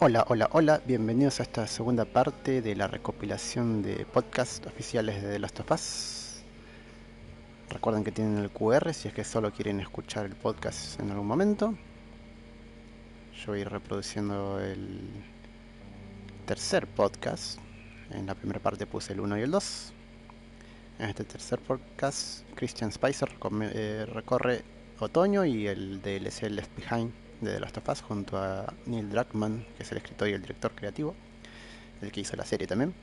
Hola, hola, hola, bienvenidos a esta segunda parte de la recopilación de podcasts oficiales de The Last of Us. Recuerden que tienen el QR si es que solo quieren escuchar el podcast en algún momento. Yo voy a ir reproduciendo el tercer podcast. En la primera parte puse el 1 y el 2. En este tercer podcast, Christian Spicer recorre otoño y el DLC Left Behind de The Last of Us junto a Neil Druckmann, que es el escritor y el director creativo, el que hizo la serie también.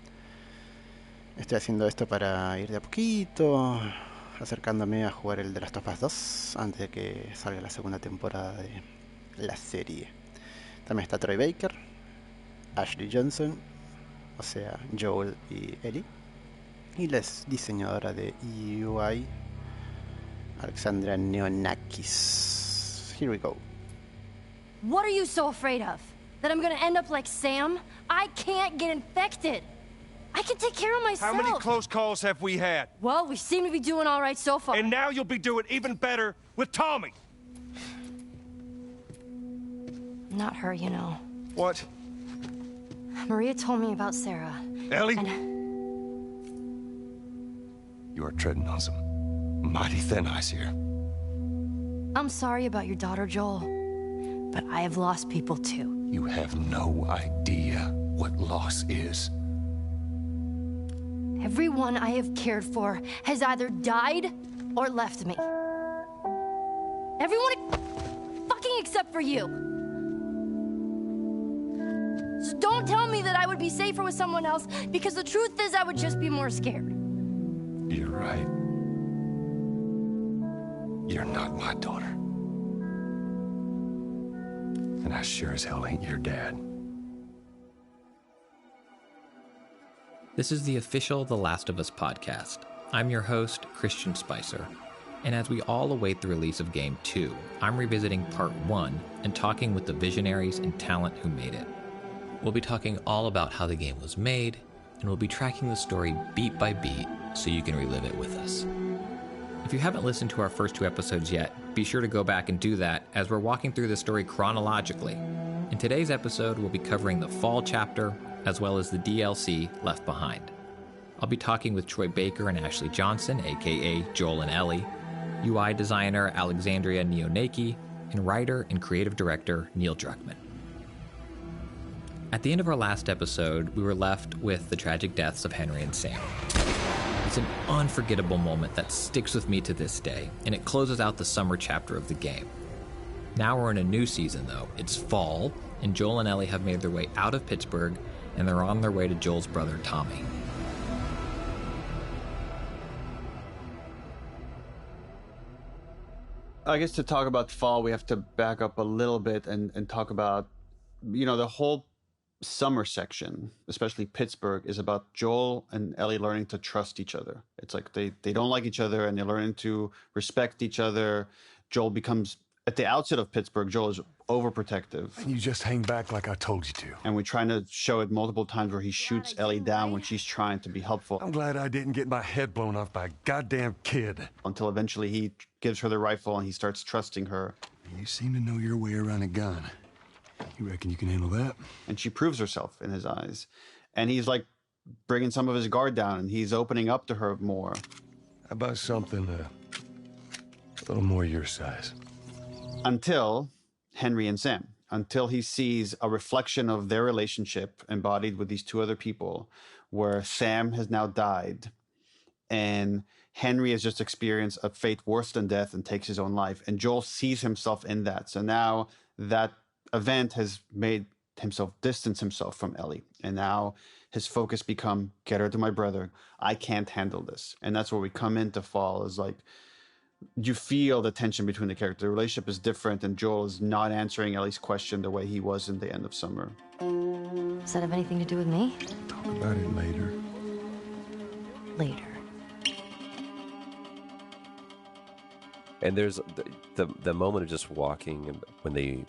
Estoy haciendo esto para ir de a poquito acercándome a jugar el The Last of Us 2 antes de que salga la segunda temporada de la serie. También está Troy Baker, Ashley Johnson, o sea, Joel y Ellie, y la diseñadora de UI, Alexandra Neonakis. Here we go. What are you so afraid of? That I'm gonna end up like Sam? I can't get infected. I can take care of myself. How many close calls have we had? Well, we seem to be doing all right so far. And now you'll be doing even better with Tommy. Not her, you know. What? Maria told me about Sarah. Ellie? And You are treading on some mighty thin ice here. I'm sorry about your daughter, Joel. But I have lost people too. You have no idea what loss is. Everyone I have cared for has either died or left me. Everyone fucking except for you. So don't tell me that I would be safer with someone else, because the truth is I would just be more scared. You're right. You're not my daughter. And I sure as hell ain't your dad. This is the official The Last of Us podcast. I'm your host, Christian Spicer. And as we all await the release of Game 2, I'm revisiting Part 1 and talking with the visionaries and talent who made it. We'll be talking all about how the game was made, and we'll be tracking the story beat by beat so you can relive it with us. If you haven't listened to our first two episodes yet, be sure to go back and do that as we're walking through the story chronologically. In today's episode, we'll be covering the fall chapter as well as the DLC Left Behind. I'll be talking with Troy Baker and Ashley Johnson, aka Joel and Ellie, UI designer Alexandria Neonaki, and writer and creative director Neil Druckmann. At the end of our last episode, we were left with the tragic deaths of Henry and Sam. It's an unforgettable moment that sticks with me to this day, and it closes out the summer chapter of the game. Now we're in a new season, though. It's fall, and Joel and Ellie have made their way out of Pittsburgh, and they're on their way to Joel's brother, Tommy. I guess to talk about fall, we have to back up a little bit and talk about, the whole summer section, especially Pittsburgh, is about Joel and Ellie learning to trust each other. It's like they don't like each other and they're learning to respect each other. Joel becomes, at the outset of Pittsburgh, Joel is overprotective. You just hang back like I told you to. And we're trying to show it multiple times where he shoots Ellie down when she's trying to be helpful. I'm glad I didn't get my head blown off by a goddamn kid. Until eventually he gives her the rifle and he starts trusting her. You seem to know your way around a gun. You reckon you can handle that? And she proves herself in his eyes. And he's like bringing some of his guard down and he's opening up to her more. How about something a little more your size? Until Henry and Sam. Until he sees a reflection of their relationship embodied with these two other people, where Sam has now died and Henry has just experienced a fate worse than death and takes his own life. And Joel sees himself in that. So now that event has made himself distance himself from Ellie. And now his focus become, get her to my brother. I can't handle this. And that's where we come into fall, is like, you feel the tension between the characters. The relationship is different, and Joel is not answering Ellie's question the way he was in the end of summer. Does that have anything to do with me? Talk about it later. Later. And there's the moment of just walking, and when they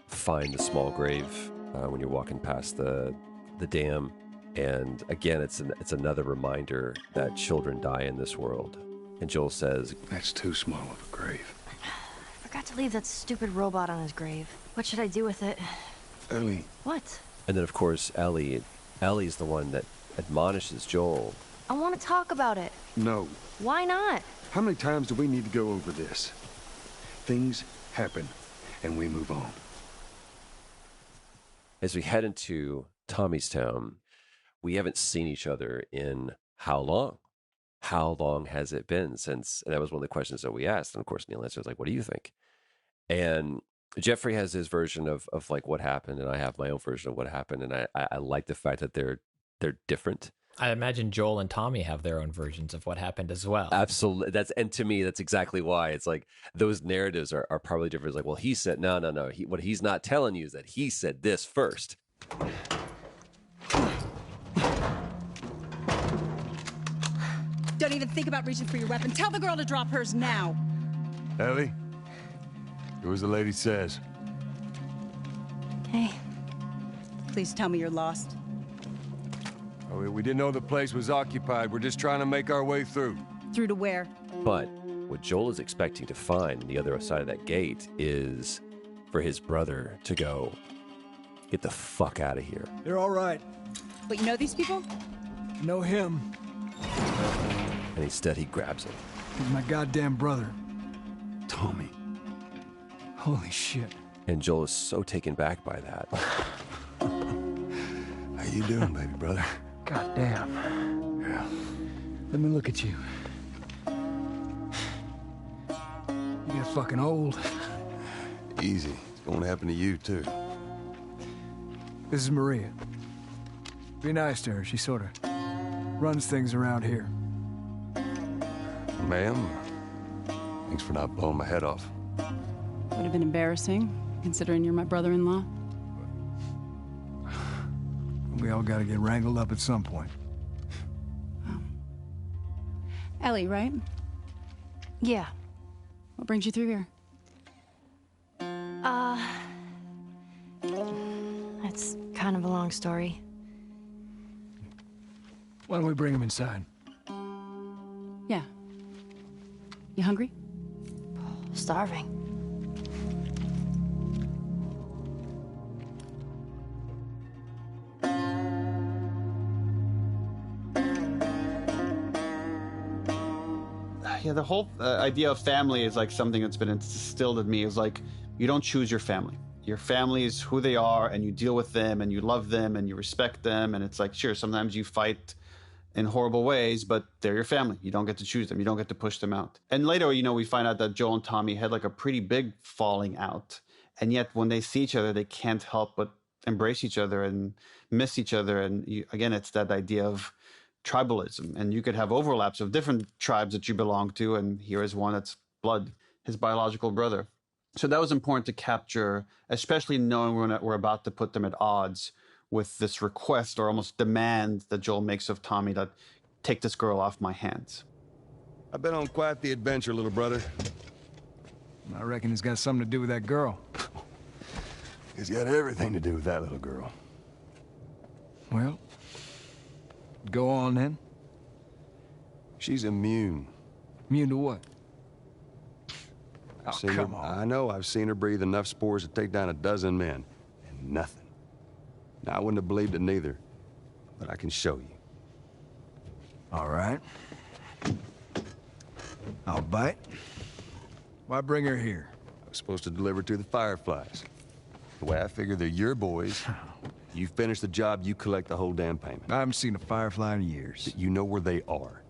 find the small grave, when you're walking past the dam, and again, it's another reminder that children die in this world. And Joel says, That's too small of a grave. I forgot to leave that stupid robot on his grave. What should I do with it? Ellie, What? And then, of course, Ellie's the one that admonishes Joel. I want to talk about it. No. Why not? How many times do we need to go over this? Things happen, and we move on. As we head into Tommy's town, we haven't seen each other in how long? How long has it been since? And that was one of the questions that we asked. And of course, Neil answers like, "What do you think?" And Jeffrey has his version of like what happened, and I have my own version of what happened. And I like the fact that they're different. I imagine Joel and Tommy have their own versions of what happened as well. Absolutely. And to me, that's exactly why it's like those narratives are probably different. It's like, well, he said, no. What he's not telling you is that he said this first. Don't even think about reaching for your weapon. Tell the girl to drop hers now. Ellie, do as the lady says. Hey. Please tell me you're lost. Oh, we didn't know the place was occupied. We're just trying to make our way through. Through to where? But what Joel is expecting to find on the other side of that gate is for his brother to go, get the fuck out of here. They're all right. Wait, you know these people? Know him. And instead he grabs him. He's my goddamn brother. Tommy. Holy shit. And Joel is so taken back by that. How you doing, baby brother? Goddamn. Yeah. Let me look at you. You get fucking old. Easy. It's going to happen to you, too. This is Maria. Be nice to her. She sort of runs things around here. Ma'am, thanks for not blowing my head off. Would have been embarrassing, considering you're my brother-in-law. We all got to get wrangled up at some point. Ellie, right? Yeah. What brings you through here? That's kind of a long story. Why don't we bring him inside? Yeah. You hungry? Starving. Yeah, the whole idea of family is like something that's been instilled in me. Is like, you don't choose your family. Your family is who they are, and you deal with them, and you love them, and you respect them. And it's like, sure, sometimes you fight in horrible ways, but they're your family. You don't get to choose them. You don't get to push them out. And later, we find out that Joel and Tommy had like a pretty big falling out. And yet when they see each other, they can't help but embrace each other and miss each other. And again, it's that idea of tribalism. And you could have overlaps of different tribes that you belong to. And here is one that's blood, his biological brother. So that was important to capture, especially knowing we're about to put them at odds with this request or almost demand that Joel makes of Tommy that take this girl off my hands. I've been on quite the adventure, little brother. I reckon it's got something to do with that girl. It's got everything to do with that little girl. Well, go on then. She's immune. Immune to what? I've seen her, I know, I've seen her breathe enough spores to take down a dozen men. And nothing. Now, I wouldn't have believed it neither, but I can show you. All right. I'll bite. Why bring her here? I was supposed to deliver to the Fireflies. The way I figure they're your boys. You finish the job, you collect the whole damn payment. I haven't seen a Firefly in years. You know where they are.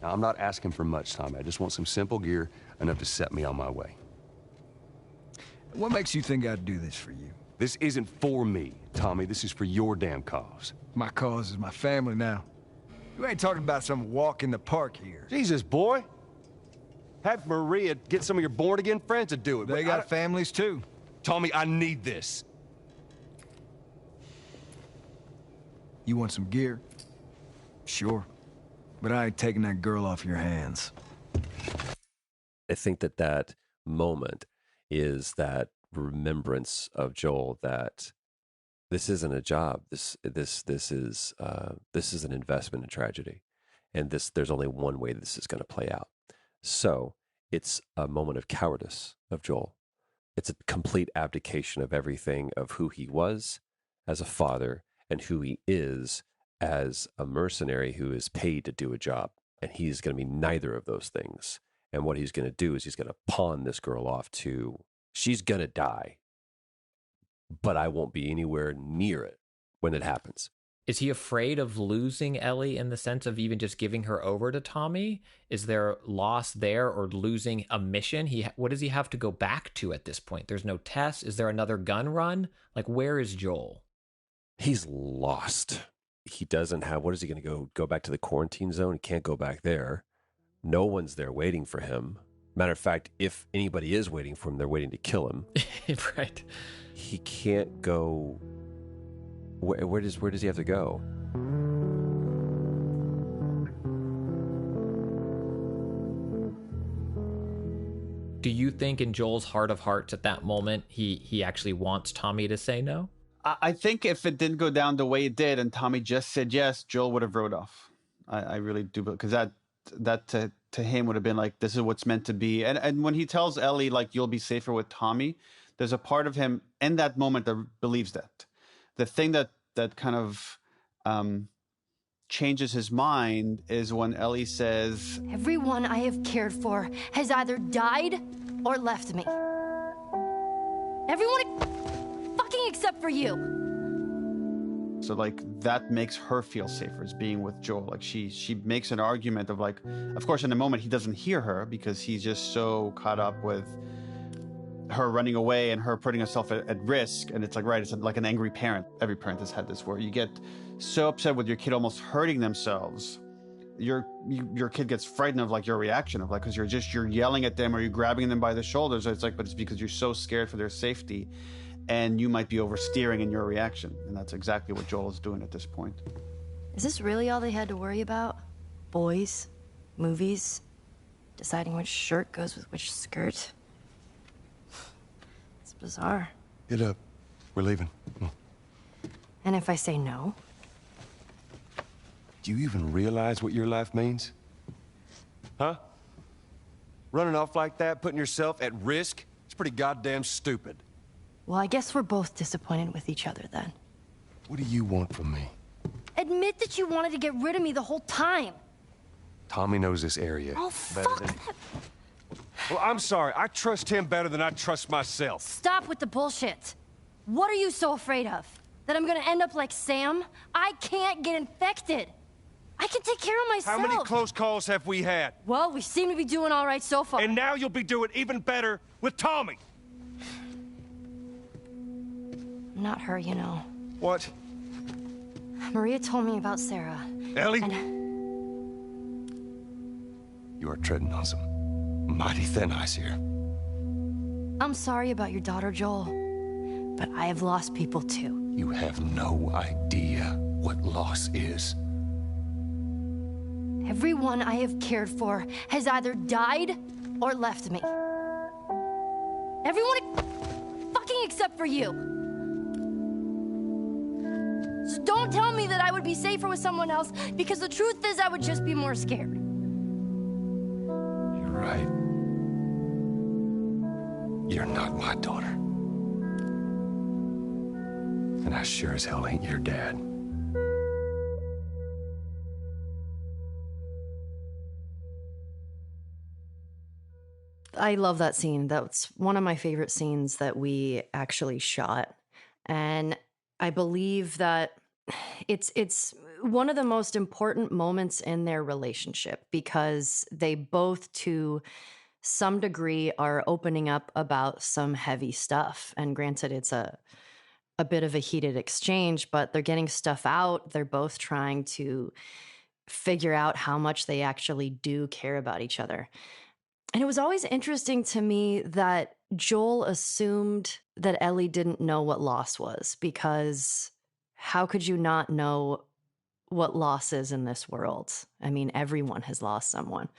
Now, I'm not asking for much, Tommy. I just want some simple gear, enough to set me on my way. What makes you think I'd do this for you? This isn't for me, Tommy. This is for your damn cause. My cause is my family now. You ain't talking about some walk in the park here. Jesus, boy. Have Maria get some of your born-again friends to do it. They got families, too. Tommy, I need this. You want some gear? Sure. But I ain't taking that girl off your hands. I think that moment is that remembrance of Joel that this isn't a job. This is an investment in tragedy, and there's only one way this is going to play out. So it's a moment of cowardice of Joel. It's a complete abdication of everything of who he was as a father and who he is as a mercenary who is paid to do a job. And he's going to be neither of those things. And what he's going to do is he's going to pawn this girl off to, she's going to die, but I won't be anywhere near it when it happens. Is he afraid of losing Ellie in the sense of even just giving her over to Tommy? Is there loss there, or losing a mission? What does he have to go back to at this point? There's no test. Is there another gun run? Like, where is Joel? He's lost. He doesn't have, what is he going to go back to the quarantine zone? He can't go back there. No one's there waiting for him. Matter of fact, if anybody is waiting for him, they're waiting to kill him. Right. He can't go. Where does he have to go? Do you think in Joel's heart of hearts at that moment, he actually wants Tommy to say no? I think if it didn't go down the way it did and Tommy just said yes, Joel would have rode off. I really do, because that to him would have been like, this is what's meant to be. And when he tells Ellie, like, you'll be safer with Tommy, there's a part of him in that moment that believes that. The thing that kind of changes his mind is when Ellie says, everyone I have cared for has either died or left me. Everyone fucking except for you. So like that makes her feel safer, is being with Joel. Like she makes an argument of like, of course in the moment he doesn't hear her because he's just so caught up with her running away and her putting herself at risk. And it's like, right, it's like an angry parent. Every parent has had this, where you get so upset with your kid almost hurting themselves. Your kid gets frightened of like your reaction of like, because you're yelling at them or you're grabbing them by the shoulders. It's like, but it's because you're so scared for their safety and you might be oversteering in your reaction. And that's exactly what Joel is doing at this point. Is this really all they had to worry about? Boys, movies, deciding which shirt goes with which skirt? It's bizarre. Get up. We're leaving. And if I say no? Do you even realize what your life means? Huh? Running off like that, putting yourself at risk? It's pretty goddamn stupid. Well, I guess we're both disappointed with each other then. What do you want from me? Admit that you wanted to get rid of me the whole time. Tommy knows this area Oh, better fuck than... that. Well, I'm sorry. I trust him better than I trust myself. Stop with the bullshit. What are you so afraid of? That I'm gonna end up like Sam? I can't get infected. I can take care of myself. How many close calls have we had? Well, we seem to be doing all right so far. And now you'll be doing even better with Tommy. Not her, you know. What? Maria told me about Sarah. Ellie? And You are treading on some mighty thin ice here. I'm sorry about your daughter, Joel. But I have lost people too. You have no idea what loss is. Everyone I have cared for has either died or left me. Everyone fucking except for you. So don't tell me that I would be safer with someone else, because the truth is I would just be more scared. You're right. You're not my daughter. And I sure as hell ain't your dad. I love that scene. That's one of my favorite scenes that we actually shot. And I believe that it's one of the most important moments in their relationship, because they both, to some degree, are opening up about some heavy stuff. And granted, it's a bit of a heated exchange, but they're getting stuff out. They're both trying to figure out how much they actually do care about each other. And it was always interesting to me that Joel assumed that Ellie didn't know what loss was, because how could you not know what loss is in this world? I mean, everyone has lost someone.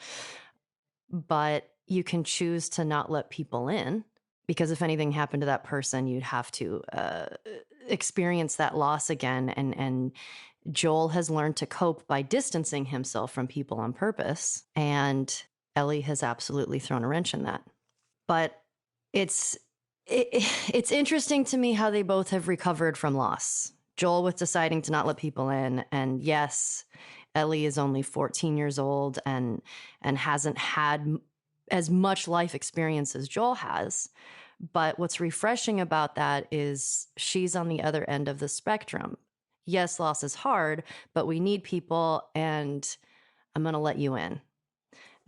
But you can choose to not let people in, because if anything happened to that person, you'd have to experience that loss again. And Joel has learned to cope by distancing himself from people on purpose. And Ellie has absolutely thrown a wrench in that. But it's interesting to me how they both have recovered from loss, Joel was deciding to not let people in. And yes, Ellie is only 14 years old and hasn't had as much life experience as Joel has. But what's refreshing about that is she's on the other end of the spectrum. Yes, loss is hard, but we need people, and I'm going to let you in.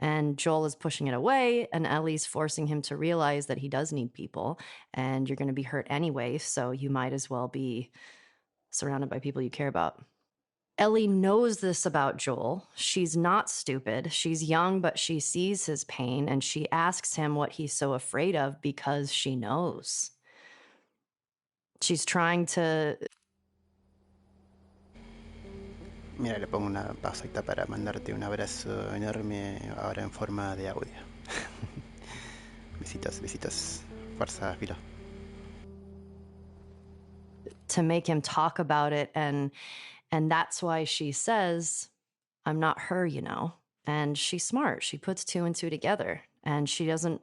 And Joel is pushing it away, and Ellie's forcing him to realize that he does need people, and you're going to be hurt anyway, so you might as well be surrounded by people you care about. Ellie knows this about Joel. She's not stupid. She's young, but she sees his pain, and she asks him what he's so afraid of because she knows. She's trying to... Mira, le pongo una pausita para mandarte un abrazo enorme ahora en forma de audio. Besitos, besitos. Fuerza, Filo. To make him talk about it, and that's why she says, I'm not her, you know. And she's smart. She puts two and two together, and she doesn't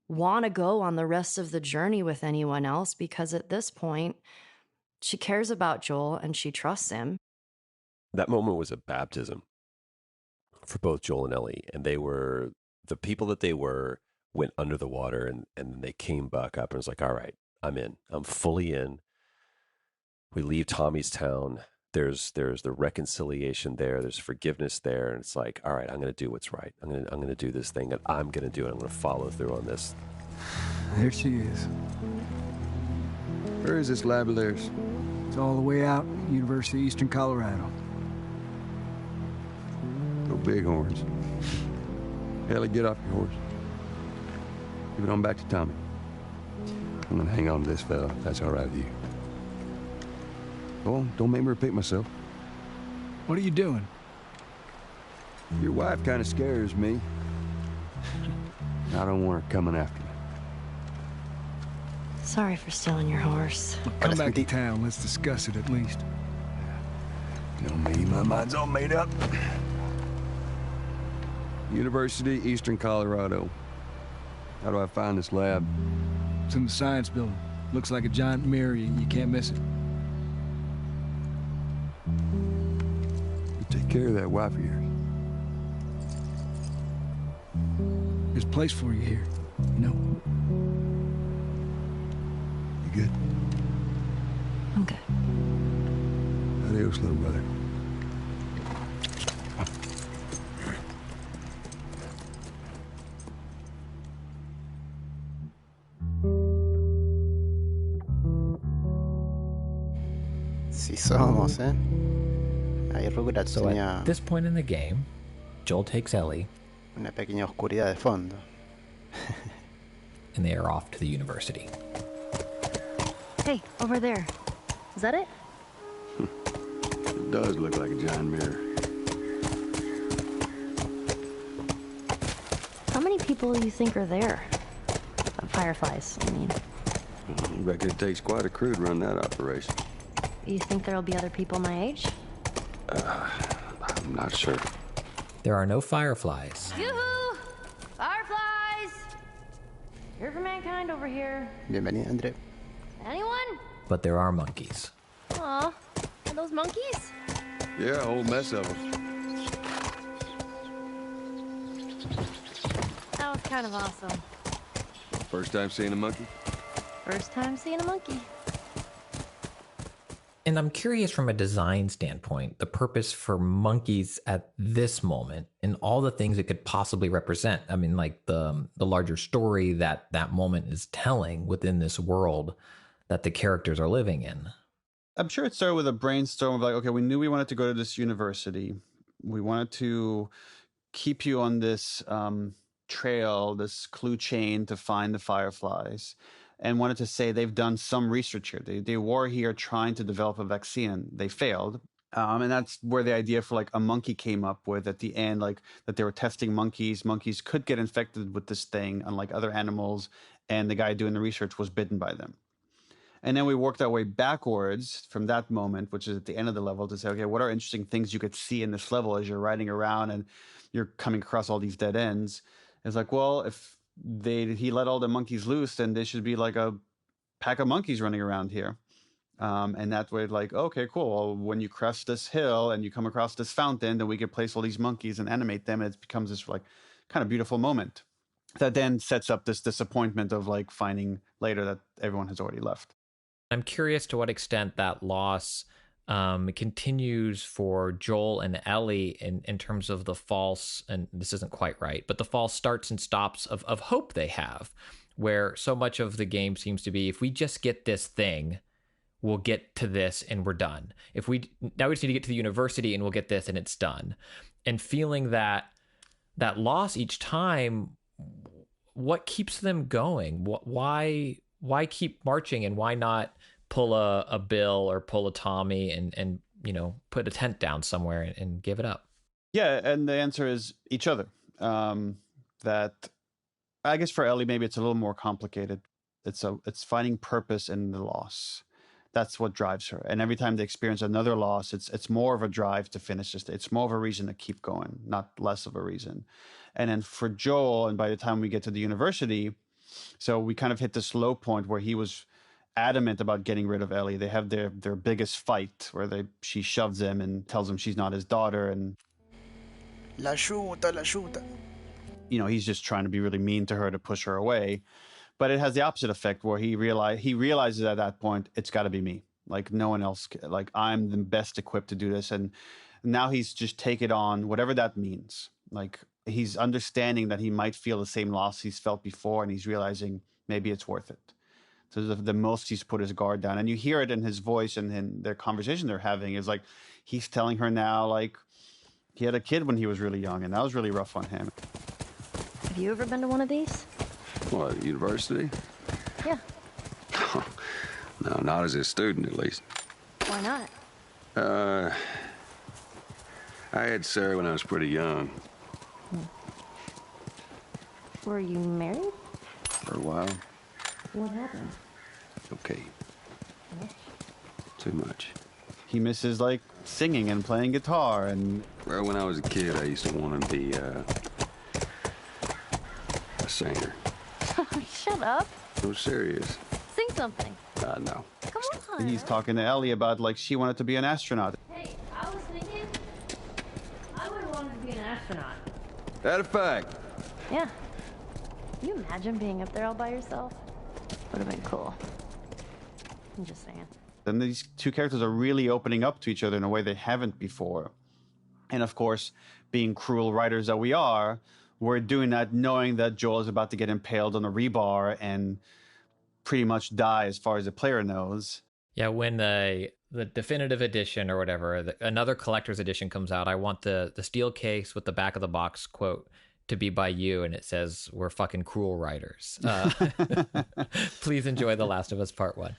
want to go on the rest of the journey with anyone else because at this point, she cares about Joel and she trusts him. That moment was a baptism for both Joel and Ellie, and they were the people that they went under the water, and then they came back up and was like, all right, I'm in. I'm fully in. We leave Tommy's town. There's the reconciliation there. There's forgiveness there, and it's like, all right, I'm going to do what's right. I'm going to do this thing that I'm going to do, and I'm going to follow through on this. There she is. Where is this lab of theirs? It's all the way out, University of Eastern Colorado. Go Bighorns. Ellie, get off your horse. Give it on back to Tommy. I'm going to hang on to this fella, if that's all right with you. Go on, don't make me repeat myself. What are you doing? Your wife kind of scares me. I don't want her coming after me. Sorry for stealing your horse. Come back to town. Let's discuss it at least. You know me, my mind's all made up. University, Eastern Colorado. How do I find this lab? It's in the science building. Looks like a giant mirror. You can't miss it. You take care of that wife of yours. There's a place for you here, you know. You good? I'm good. Adios, little brother. Sí somos, ¿eh? Ahí Rugrats So tenía at this point in the game, Joel takes Ellie, una pequeña oscuridad de fondo. and they are off to the university. Hey, over there. Is that it? It does look like a giant mirror. How many people do you think are there? Fireflies, I mean. I reckon it takes quite a crew to run that operation. You think there'll be other people my age? I'm not sure. There are no fireflies, Yoo-hoo! Fireflies! Here for mankind over here. Bienvenida, André. Anyone? but there are monkeys. Aw, are those monkeys? Yeah, a whole mess of them. That was kind of awesome. First time seeing a monkey? First time seeing a monkey. And I'm curious from a design standpoint, the purpose for monkeys at this moment and all the things it could possibly represent. I mean, like the larger story that that moment is telling within this world that the characters are living in. I'm sure it started with a brainstorm of like, okay, we knew we wanted to go to this university. We wanted to keep you on this trail, this clue chain to find the fireflies. And wanted to say they've done some research here. They were here trying to develop a vaccine. They failed. And that's where the idea for like a monkey came up with at the end, like that they were testing monkeys. Monkeys could get infected with this thing, unlike other animals. And the guy doing the research was bitten by them. And then we worked our way backwards from that moment, which is at the end of the level, to say, okay, what are interesting things you could see in this level as you're riding around and you're coming across all these dead ends? It's like, well, if he let all the monkeys loose, then there should be like a pack of monkeys running around here. And that way, like, okay, cool. Well, when you crest this hill and you come across this fountain, then we can place all these monkeys and animate them. And it becomes this like kind of beautiful moment that then sets up this disappointment of like finding later that everyone has already left. I'm curious to what extent that loss continues for Joel and Ellie in terms of the false, and this isn't quite right, but the false starts and stops of hope they have, where so much of the game seems to be, if we just get this thing, we'll get to this and we're done. Now we just need to get to the university and we'll get this and it's done. And feeling that loss each time, what keeps them going? Why keep marching, and why not pull a Bill or pull a Tommy and put a tent down somewhere and give it up? Yeah, and the answer is each other. That I guess for Ellie maybe it's a little more complicated. It's finding purpose in the loss. That's what drives her. And every time they experience another loss, it's more of a drive to finish this. It's more of a reason to keep going, not less of a reason. And then for Joel, and by the time we get to the university, so we kind of hit this low point where he was adamant about getting rid of Ellie. They have their biggest fight where she shoves him and tells him she's not his daughter. And La chuta. He's just trying to be really mean to her to push her away. But it has the opposite effect where he realizes at that point, it's got to be me. Like no one else, like I'm the best equipped to do this. And now he's just take it on, whatever that means. Like he's understanding that he might feel the same loss he's felt before, and he's realizing maybe it's worth it. So the most he's put his guard down. And you hear it in his voice and in their conversation they're having is like, he's telling her now, like he had a kid when he was really young, and that was really rough on him. Have you ever been to one of these? What, university? Yeah. No, not as a student, at least. Why not? I had Sarah when I was pretty young. Were you married? For a while. What happened? Okay. Too much. He misses like singing and playing guitar. And well, when I was a kid, I used to want to be a singer. Shut up. I'm serious. Sing something. No. Come on. He's talking to Ellie about like she wanted to be an astronaut. Hey, I was thinking I would have wanted to be an astronaut. That a fact? Yeah. Can you imagine being up there all by yourself? Would have been cool. I'm just saying. Then these two characters are really opening up to each other in a way they haven't before. And of course, being cruel writers that we are, we're doing that knowing that Joel is about to get impaled on a rebar and pretty much die as far as the player knows. Yeah, when the definitive edition or whatever, another collector's edition comes out, I want the steel case with the back of the box quote to be by you, and it says, "We're fucking cruel writers." Please enjoy The Last of Us Part 1.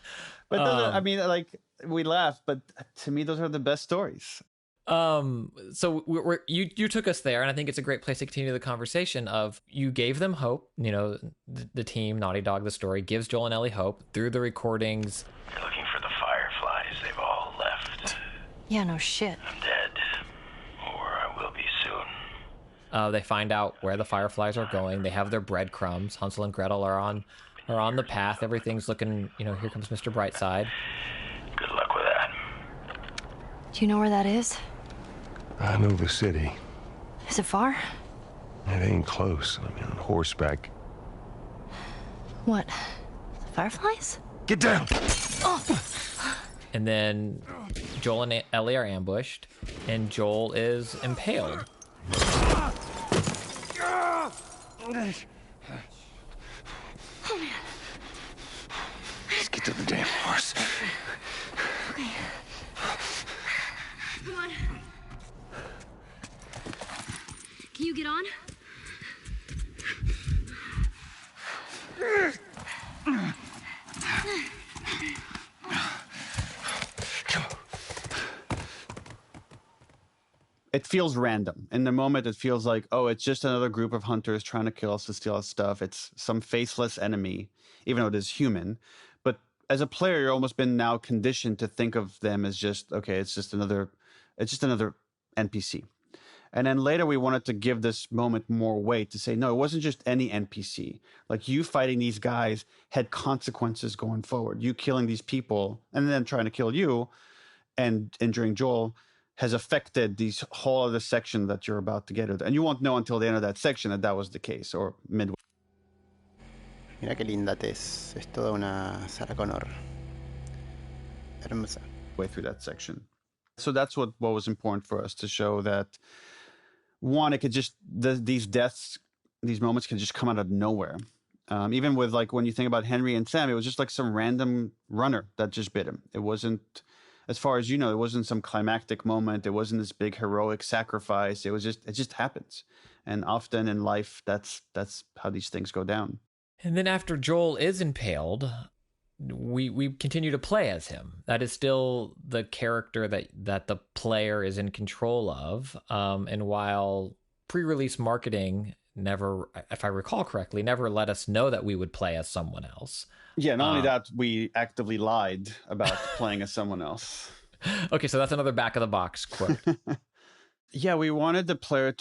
But I mean, like, we laugh, but to me, those are the best stories. So you took us there, and I think it's a great place to continue the conversation of you gave them hope. The team, Naughty Dog, the story, gives Joel and Ellie hope through the recordings. They're looking for the Fireflies. They've all left. Yeah, no shit. I'm dead. Or I will be soon. They find out where the Fireflies are going. They have their breadcrumbs. Hansel and Gretel are on the path. Everything's looking, here comes Mr. Brightside. Good luck with that. Do you know where that is? I know the city. Is it far? It ain't close. I mean, on horseback. What? The Fireflies? Get down! Oh! And then Joel and Ellie are ambushed, and Joel is impaled. Oh, man. Let's get to the damn horse. Okay. Come on. Can you get on? It feels random. In the moment, it feels like, oh, it's just another group of hunters trying to kill us to steal our stuff. It's some faceless enemy, even though it is human. But as a player, you're almost been now conditioned to think of them as just, okay, it's just another NPC. And then later we wanted to give this moment more weight to say, no, it wasn't just any NPC. Like, you fighting these guys had consequences going forward. You killing these people and then trying to kill you and injuring Joel has affected these whole other section that you're about to get into. And you won't know until the end of that section that that was the case, or midway. Mira qué linda Tess. Es toda una Sarah Connor. Hermosa. Way through that section. So that's what was important for us, to show that, one, it could just, these deaths, these moments can just come out of nowhere. Even with, like, when you think about Henry and Sam, it was just like some random runner that just bit him. It wasn't, as far as you know, it wasn't some climactic moment. It wasn't this big heroic sacrifice. It just happens. And often in life, that's how these things go down. And then after Joel is impaled, we continue to play as him. That is still the character that the player is in control of. And while pre-release marketing never, if I recall correctly, never let us know that we would play as someone else. Yeah, not only that, we actively lied about playing as someone else. Okay, so that's another back of the box quote. Yeah, we wanted the player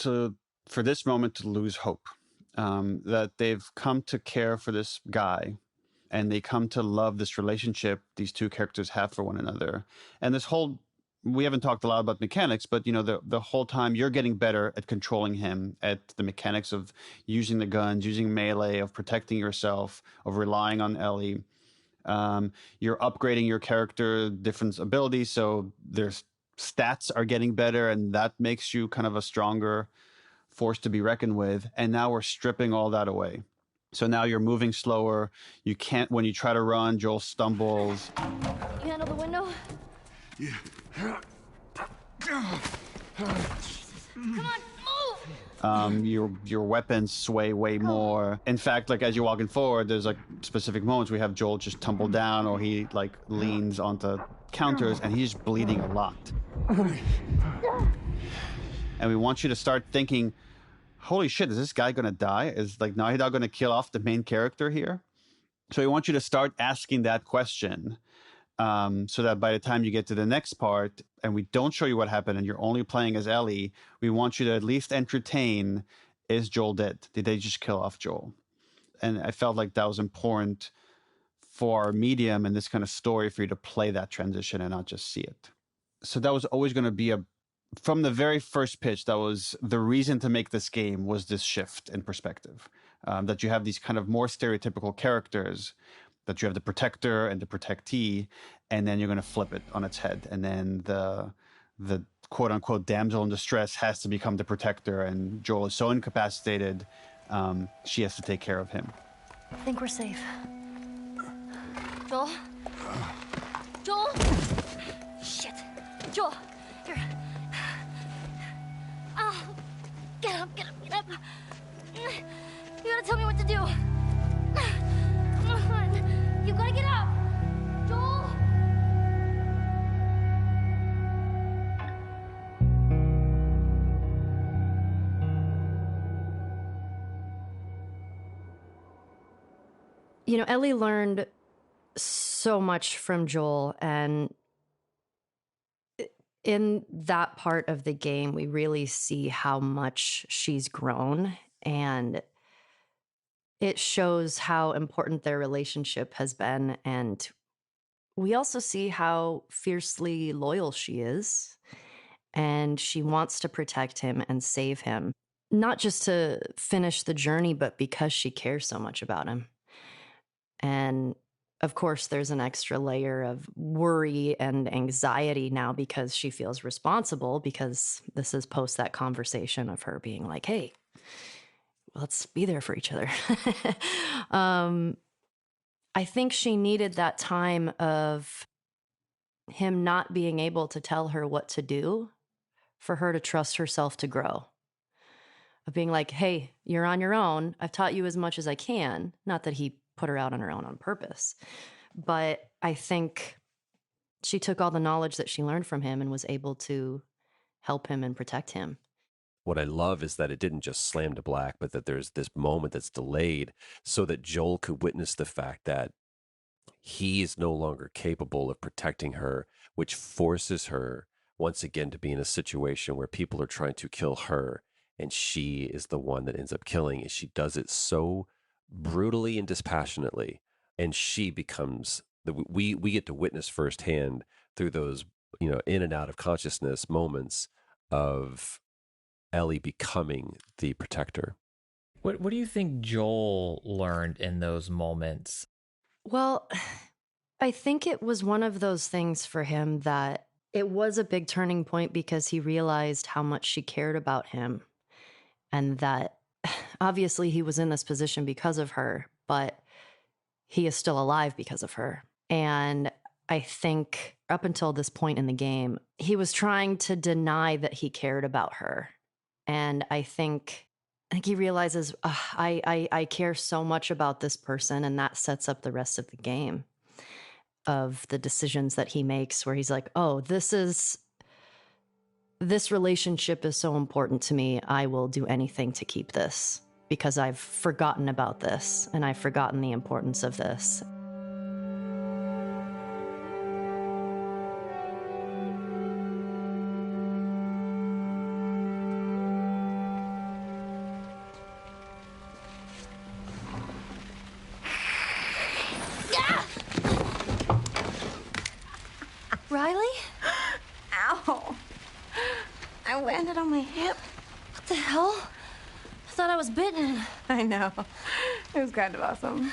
for this moment to lose hope. That they've come to care for this guy, and they come to love this relationship these two characters have for one another. And this whole, we haven't talked a lot about mechanics, but the whole time you're getting better at controlling him, at the mechanics of using the guns, using melee, of protecting yourself, of relying on Ellie. You're upgrading your character, different abilities, so their stats are getting better, and that makes you kind of a stronger force to be reckoned with. And now we're stripping all that away. So now you're moving slower. You can't, when you try to run, Joel stumbles. You handle the window? Yeah. Come on, move! Your weapons sway way more. In fact, like, as you're walking forward, there's like specific moments we have Joel just tumble down, or he like leans onto counters and he's bleeding a lot. And we want you to start thinking, holy shit, is this guy going to die? Is like Naughty Dog going to kill off the main character here? So we want you to start asking that question, so that by the time you get to the next part and we don't show you what happened and you're only playing as Ellie, we want you to at least entertain, is Joel dead? Did they just kill off Joel? And I felt like that was important for our medium and this kind of story, for you to play that transition and not just see it. So that was always going to be from the very first pitch, that was the reason to make this game, was this shift in perspective. That you have these kind of more stereotypical characters, that you have the protector and the protectee, and then you're going to flip it on its head. And then the quote unquote damsel in distress has to become the protector, and Joel is so incapacitated, she has to take care of him. I think we're safe. Joel? Joel? Shit. Joel, here. Oh, get up, get up, get up. You gotta tell me what to do. Come on. You gotta get up. Joel? Ellie learned so much from Joel, and in that part of the game, we really see how much she's grown, and it shows how important their relationship has been. And we also see how fiercely loyal she is, and she wants to protect him and save him, not just to finish the journey, but because she cares so much about him. And of course, there's an extra layer of worry and anxiety now because she feels responsible, because this is post that conversation of her being like, hey, let's be there for each other. I think she needed that time of him not being able to tell her what to do for her to trust herself to grow. Of being like, hey, you're on your own. I've taught you as much as I can. Not that he put her out on her own on purpose. But I think she took all the knowledge that she learned from him and was able to help him and protect him. What I love is that it didn't just slam to black, but that there's this moment that's delayed so that Joel could witness the fact that he is no longer capable of protecting her, which forces her once again to be in a situation where people are trying to kill her and she is the one that ends up killing, and she does it so brutally and dispassionately, and she becomes we get to witness firsthand through those, you know, in and out of consciousness moments of Ellie becoming the protector. What do you think Joel learned in those moments? Well, I think it was one of those things for him that it was a big turning point because he realized how much she cared about him, and that obviously he was in this position because of her, but he is still alive because of her. And I think up until this point in the game, he was trying to deny that he cared about her. And I think he realizes, I care so much about this person, and that sets up the rest of the game of the decisions that he makes, where he's like, oh, this relationship is so important to me. I will do anything to keep this because I've forgotten about this, and I've forgotten the importance of this. Riley? Ow. I landed on my hip. What the hell? I thought I was bitten. I know. It was kind of awesome.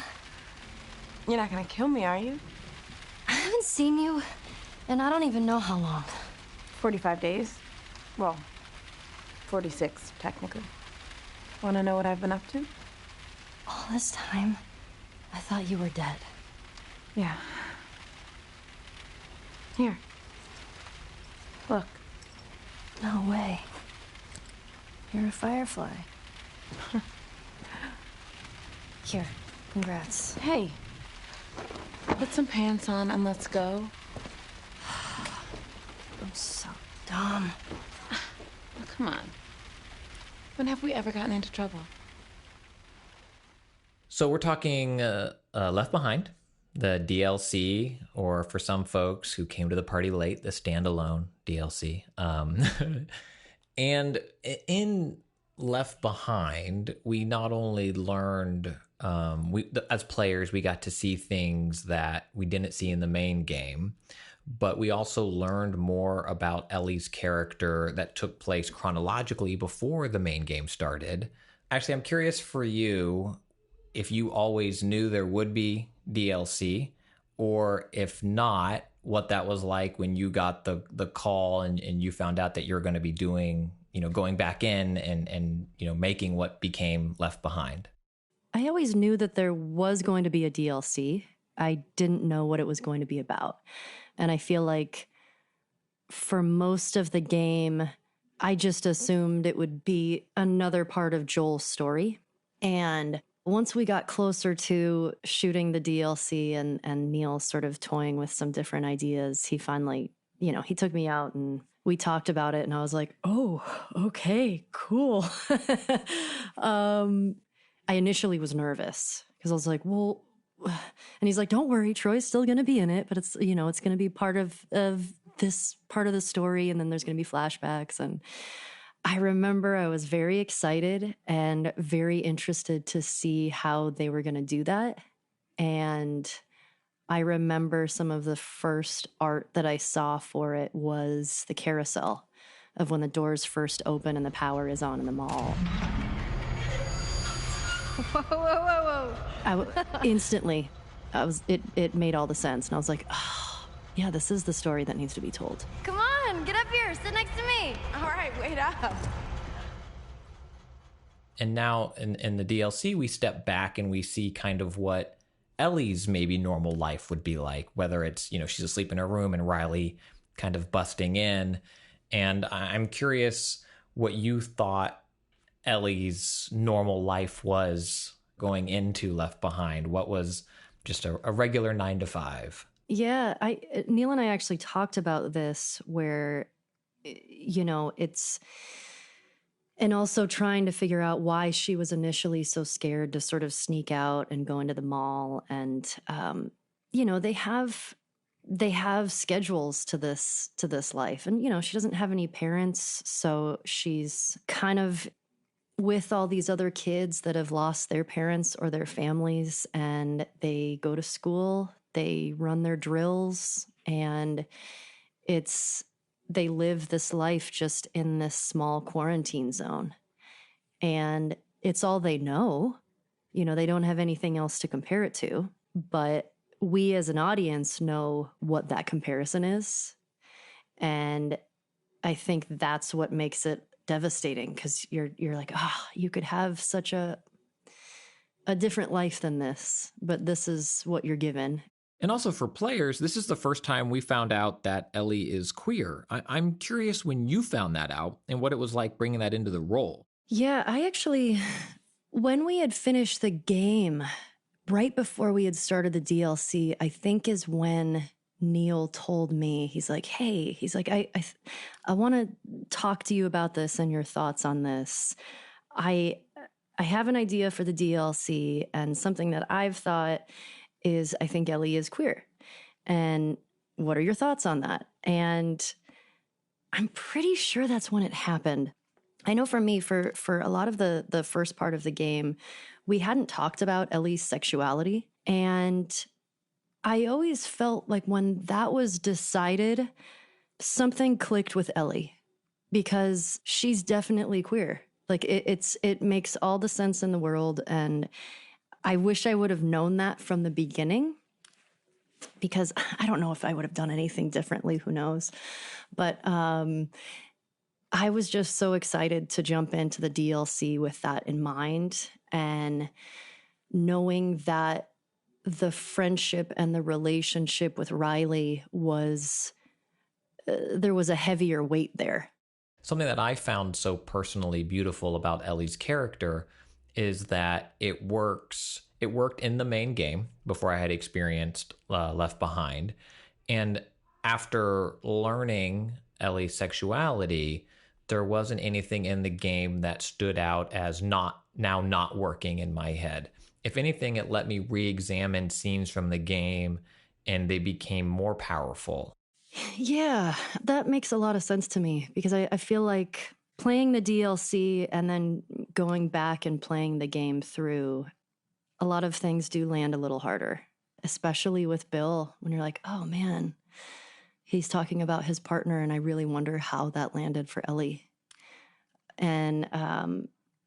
You're not gonna kill me, are you? I haven't seen you, and I don't even know how long. 45 days. Well, 46, technically. Wanna know what I've been up to? All this time, I thought you were dead. Yeah. Here. Look. No way. You're a firefly. Here, congrats. Hey. Put some pants on and let's go. I'm so dumb. Oh, come on. When have we ever gotten into trouble? So we're talking Left Behind, the DLC, or for some folks who came to the party late, the standalone DLC. And in Left Behind, we not only learned, as players, we got to see things that we didn't see in the main game, but we also learned more about Ellie's character that took place chronologically before the main game started. Actually, I'm curious for you if you always knew there would be DLC, or if not, what that was like when you got the call and you found out that you're going to be doing, going back in and making what became Left Behind. I always knew that there was going to be a DLC. I didn't know what it was going to be about. And I feel like for most of the game, I just assumed it would be another part of Joel's story. And once we got closer to shooting the DLC and Neil sort of toying with some different ideas, he finally, he took me out and we talked about it, and I was like, oh, okay, cool. I initially was nervous because I was like, well, and he's like, don't worry, Troy's still going to be in it, but it's, it's going to be part of this part of the story. And then there's going to be flashbacks. And I remember I was very excited and very interested to see how they were going to do that. And I remember some of the first art that I saw for it was the carousel of when the doors first open and the power is on in the mall. Whoa. Instantly, it made all the sense. And I was like, oh, yeah, this is the story that needs to be told. Come on, get up here, sit next to me. All right, wait up. And now in the DLC, we step back and we see kind of what Ellie's maybe normal life would be like, whether it's, she's asleep in her room and Riley kind of busting in. And I'm curious what you thought Ellie's normal life was going into Left Behind. What was just a regular 9 to 5? Yeah, Neil and I actually talked about this where, it's, and also trying to figure out why she was initially so scared to sort of sneak out and go into the mall. And, they have they have schedules to this life. And, she doesn't have any parents. So she's kind of with all these other kids that have lost their parents or their families, and they go to school, they run their drills, and they live this life just in this small quarantine zone. And it's all they know. They don't have anything else to compare it to, but we as an audience know what that comparison is. And I think that's what makes it devastating, because you're like, you could have such a different life than this, but this is what you're given. And also for players, this is the first time we found out that Ellie is queer. I'm curious when you found that out and what it was like bringing that into the role. Yeah, I actually, when we had finished the game, right before we had started the DLC, I think is when Neil told me, he's like, hey, I want to talk to you about this and your thoughts on this. I have an idea for the DLC, and something that I've thought is, I think Ellie is queer. And what are your thoughts on that? And I'm pretty sure that's when it happened. I know for me, for a lot of the first part of the game, we hadn't talked about Ellie's sexuality. And I always felt like when that was decided, something clicked with Ellie, because she's definitely queer. Like it makes all the sense in the world. And I wish I would have known that from the beginning, because I don't know if I would have done anything differently. Who knows? But I was just so excited to jump into the DLC with that in mind, and knowing that the friendship and the relationship with Riley was, there was a heavier weight there. Something that I found so personally beautiful about Ellie's character is that it worked in the main game before I had experienced Left Behind. And after learning Ellie's sexuality, there wasn't anything in the game that stood out as not working in my head. If anything, it let me re-examine scenes from the game, and they became more powerful. Yeah, that makes a lot of sense to me, because I feel like playing the DLC and then going back and playing the game through, a lot of things do land a little harder, especially with Bill, when you're like, oh man, he's talking about his partner, and I really wonder how that landed for Ellie. And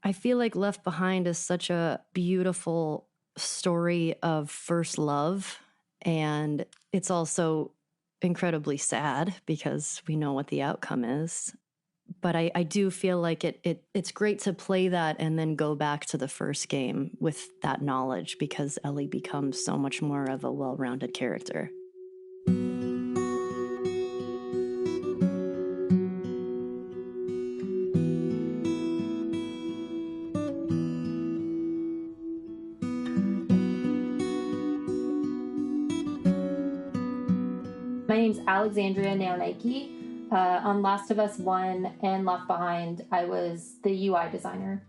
I feel like Left Behind is such a beautiful story of first love, and it's also incredibly sad because we know what the outcome is. But I do feel like it's great to play that and then go back to the first game with that knowledge, because Ellie becomes so much more of a well-rounded character. My name's Alexandria Naonaiki. On Last of Us 1 and Left Behind, I was the UI designer.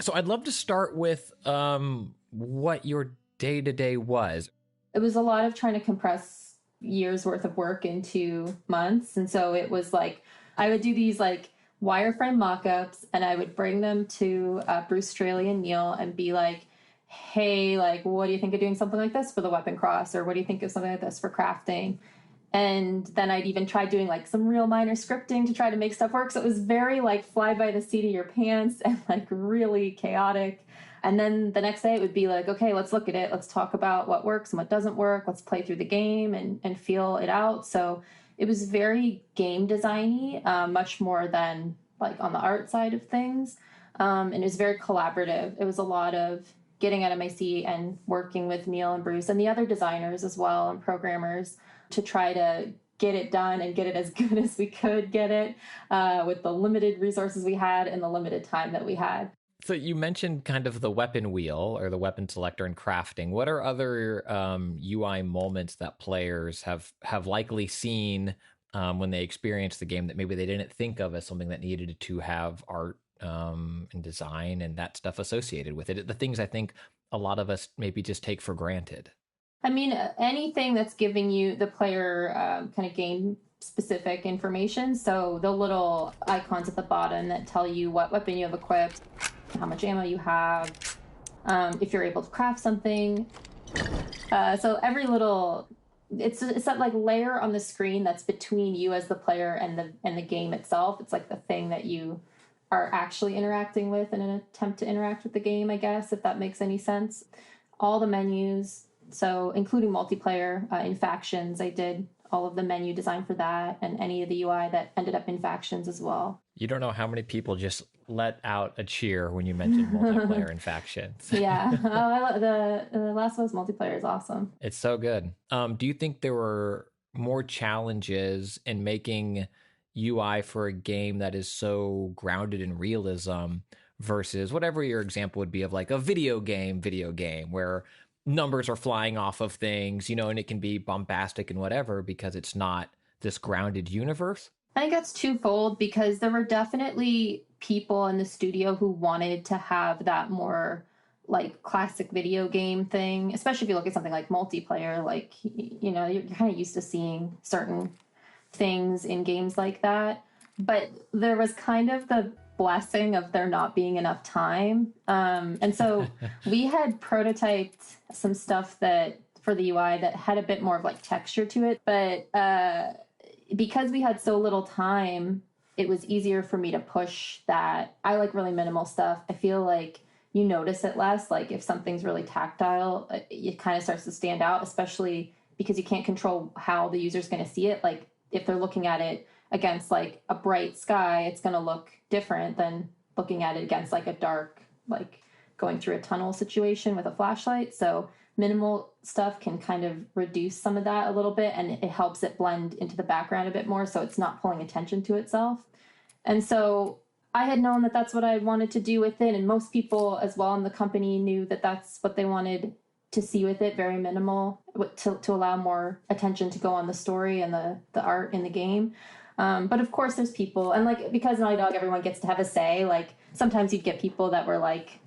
So I'd love to start with what your day-to-day was. It was a lot of trying to compress years worth of work into months. And so it was like, I would do these like wireframe mock-ups, and I would bring them to Bruce Straley and Neil and be like, hey, like, what do you think of doing something like this for the weapon cross? Or what do you think of something like this for crafting? And then I'd even try doing like some real minor scripting to try to make stuff work. So it was very like fly by the seat of your pants and like really chaotic. And then the next day it would be like, okay, let's look at it. Let's talk about what works and what doesn't work. Let's play through the game and feel it out. So it was very game designy, much more than like on the art side of things. And it was very collaborative. It was a lot of getting out of my seat and working with Neil and Bruce and the other designers as well and programmers to try to get it done and get it as good as we could get it with the limited resources we had and the limited time that we had. So you mentioned kind of the weapon wheel or the weapon selector and crafting. What are other UI moments that players have likely seen when they experience the game that maybe they didn't think of as something that needed to have art and design and that stuff associated with it? The things I think a lot of us maybe just take for granted. I mean, anything that's giving you the player kind of game specific information. So the little icons at the bottom that tell you what weapon you have equipped, how much ammo you have, if you're able to craft something. So every little, it's that like layer on the screen that's between you as the player and the game itself. It's like the thing that you are actually interacting with in an attempt to interact with the game, I guess, if that makes any sense. All the menus, so including multiplayer in factions, I did all of the menu design for that and any of the UI that ended up in factions as well. You don't know how many people just let out a cheer when you mentioned multiplayer in factions. Yeah. The Last of Us multiplayer is awesome. It's so good. Do you think there were more challenges in making UI for a game that is so grounded in realism versus whatever your example would be of like a video game where numbers are flying off of things, you know, and it can be bombastic and whatever because it's not this grounded universe? I think that's twofold because there were definitely people in the studio who wanted to have that more like classic video game thing, especially if you look at something like multiplayer, like, you know, you're kind of used to seeing certain things in games like that. But there was kind of the blessing of there not being enough time. And so we had prototyped some stuff that for the UI that had a bit more of like texture to it. But because we had so little time, it was easier for me to push that. I like really minimal stuff. I feel like you notice it less. Like if something's really tactile, it kind of starts to stand out, especially because you can't control how the user's going to see it. Like if they're looking at it against like a bright sky, it's going to look different than looking at it against like a dark, like going through a tunnel situation with a flashlight. So minimal stuff can kind of reduce some of that a little bit, and it helps it blend into the background a bit more, so it's not pulling attention to itself. And so I had known that that's what I wanted to do with it, and most people as well in the company knew that that's what they wanted to see with it, very minimal, to allow more attention to go on the story and the art in the game. But of course there's people, and like because Naughty Dog, everyone gets to have a say. Like sometimes you'd get people that were like,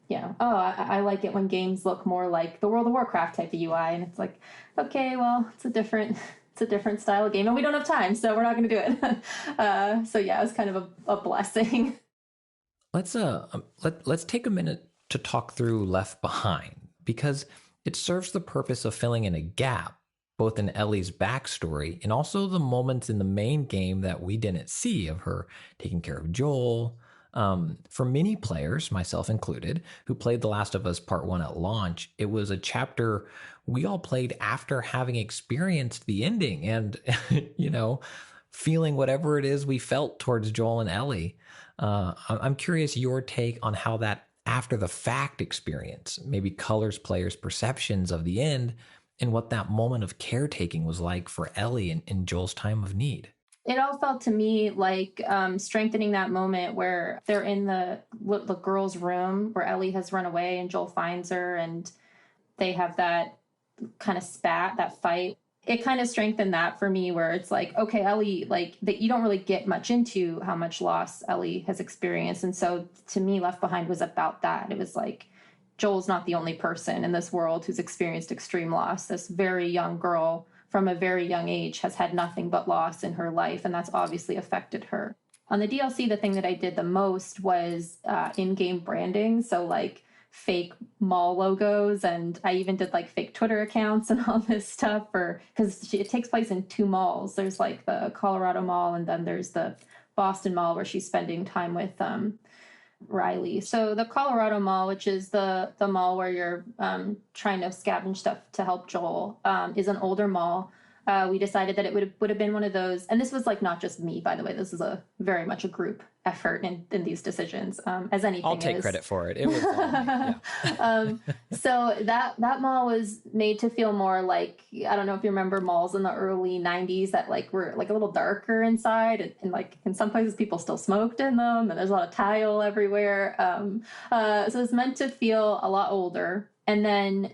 you know, oh, I like it when games look more like the World of Warcraft type of UI, and it's like, okay, well, it's a different style of game, and we don't have time, so we're not going to do it. So yeah, it was kind of a blessing. Let's take a minute to talk through Left Behind, because it serves the purpose of filling in a gap, both in Ellie's backstory and also the moments in the main game that we didn't see of her taking care of Joel. For many players, myself included, who played The Last of Us Part 1 at launch, it was a chapter we all played after having experienced the ending and, you know, feeling whatever it is we felt towards Joel and Ellie. I'm curious your take on how that after the fact experience maybe colors players' perceptions of the end and what that moment of caretaking was like for Ellie in Joel's time of need. It all felt to me like strengthening that moment where they're in the girl's room where Ellie has run away and Joel finds her and they have that kind of spat, that fight. It kind of strengthened that for me where it's like, okay, Ellie, like that you don't really get much into how much loss Ellie has experienced. And so to me, Left Behind was about that. It was like, Joel's not the only person in this world who's experienced extreme loss. This very young girl from a very young age has had nothing but loss in her life, and that's obviously affected her. On the DLC, the thing that I did the most was in-game branding, so like fake mall logos, and I even did like fake Twitter accounts and all this stuff because it takes place in two malls. There's like the Colorado Mall, and then there's the Boston Mall where she's spending time with Riley. So the Colorado Mall, which is the mall where you're trying to scavenge stuff to help Joel, is an older mall. We decided that it would have been one of those, and this was like not just me, by the way. This is very much a group effort in these decisions, as anything. I'll take credit for it. It was all me, yeah. So that mall was made to feel more like, I don't know if you remember malls in the early 90s that like were like a little darker inside, and like in some places people still smoked in them, and there's a lot of tile everywhere. So it's meant to feel a lot older. And then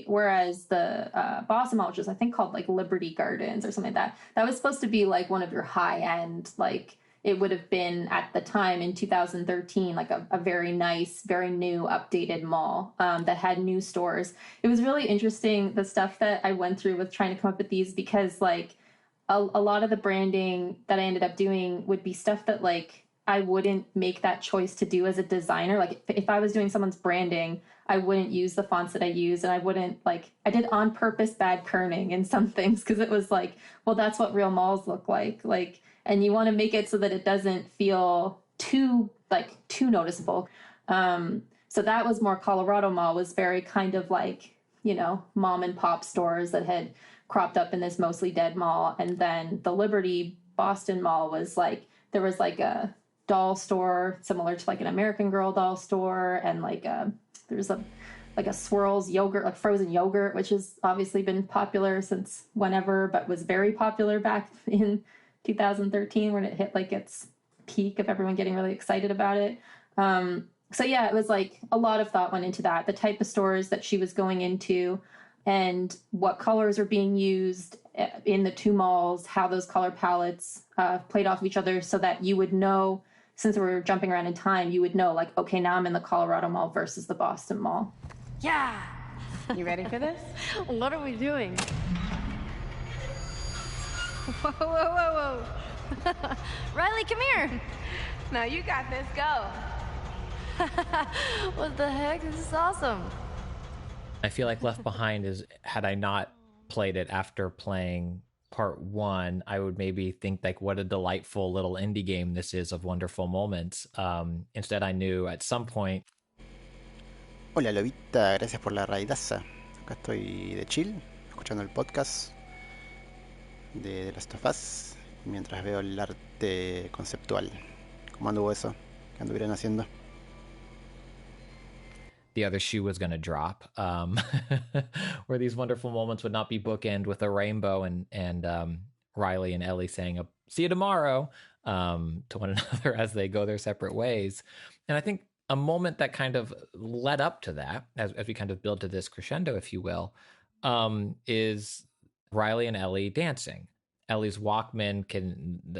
whereas the Boston Mall, which is I think called like Liberty Gardens or something like that, that was supposed to be like one of your high end, like it would have been at the time in 2013, like a very nice, very new, updated mall that had new stores. It was really interesting, the stuff that I went through with trying to come up with these, because like a lot of the branding that I ended up doing would be stuff that like I wouldn't make that choice to do as a designer. Like if I was doing someone's branding, I wouldn't use the fonts that I use, and I wouldn't like, I did on purpose bad kerning in some things because it was like, well, that's what real malls look like, and you want to make it so that it doesn't feel too noticeable. So that was more, Colorado Mall was very kind of like, you know, mom and pop stores that had cropped up in this mostly dead mall. And then the Liberty Boston Mall was like, there was like a doll store similar to like an American Girl doll store, and like there's a Swirls yogurt, like frozen yogurt, which has obviously been popular since whenever, but was very popular back in 2013 when it hit like its peak of everyone getting really excited about it. So yeah, it was like a lot of thought went into that, the type of stores that she was going into and what colors are being used in the two malls, how those color palettes played off of each other, so that you would know, since we were jumping around in time, you would know like, okay, now I'm in the Colorado Mall versus the Boston Mall. Yeah. You ready for this? What are we doing? Whoa, whoa, whoa, whoa. Riley, come here. No, you got this. Go. What the heck? This is awesome. I feel like Left Behind is, had I not played it after playing part one, I would maybe think like, what a delightful little indie game this is of wonderful moments. Instead, I knew at some point. Hola Lobita, gracias por la raidaza. Acá estoy de chill, escuchando el podcast de Last of Us, mientras veo el arte conceptual. ¿Cómo anduvo eso? ¿Qué anduvieron haciendo? The other shoe was going to drop, where these wonderful moments would not be bookend with a rainbow and Riley and Ellie saying, see you tomorrow, to one another as they go their separate ways. And I think a moment that kind of led up to that, as we kind of build to this crescendo, if you will, is Riley and Ellie dancing. Ellie's Walkman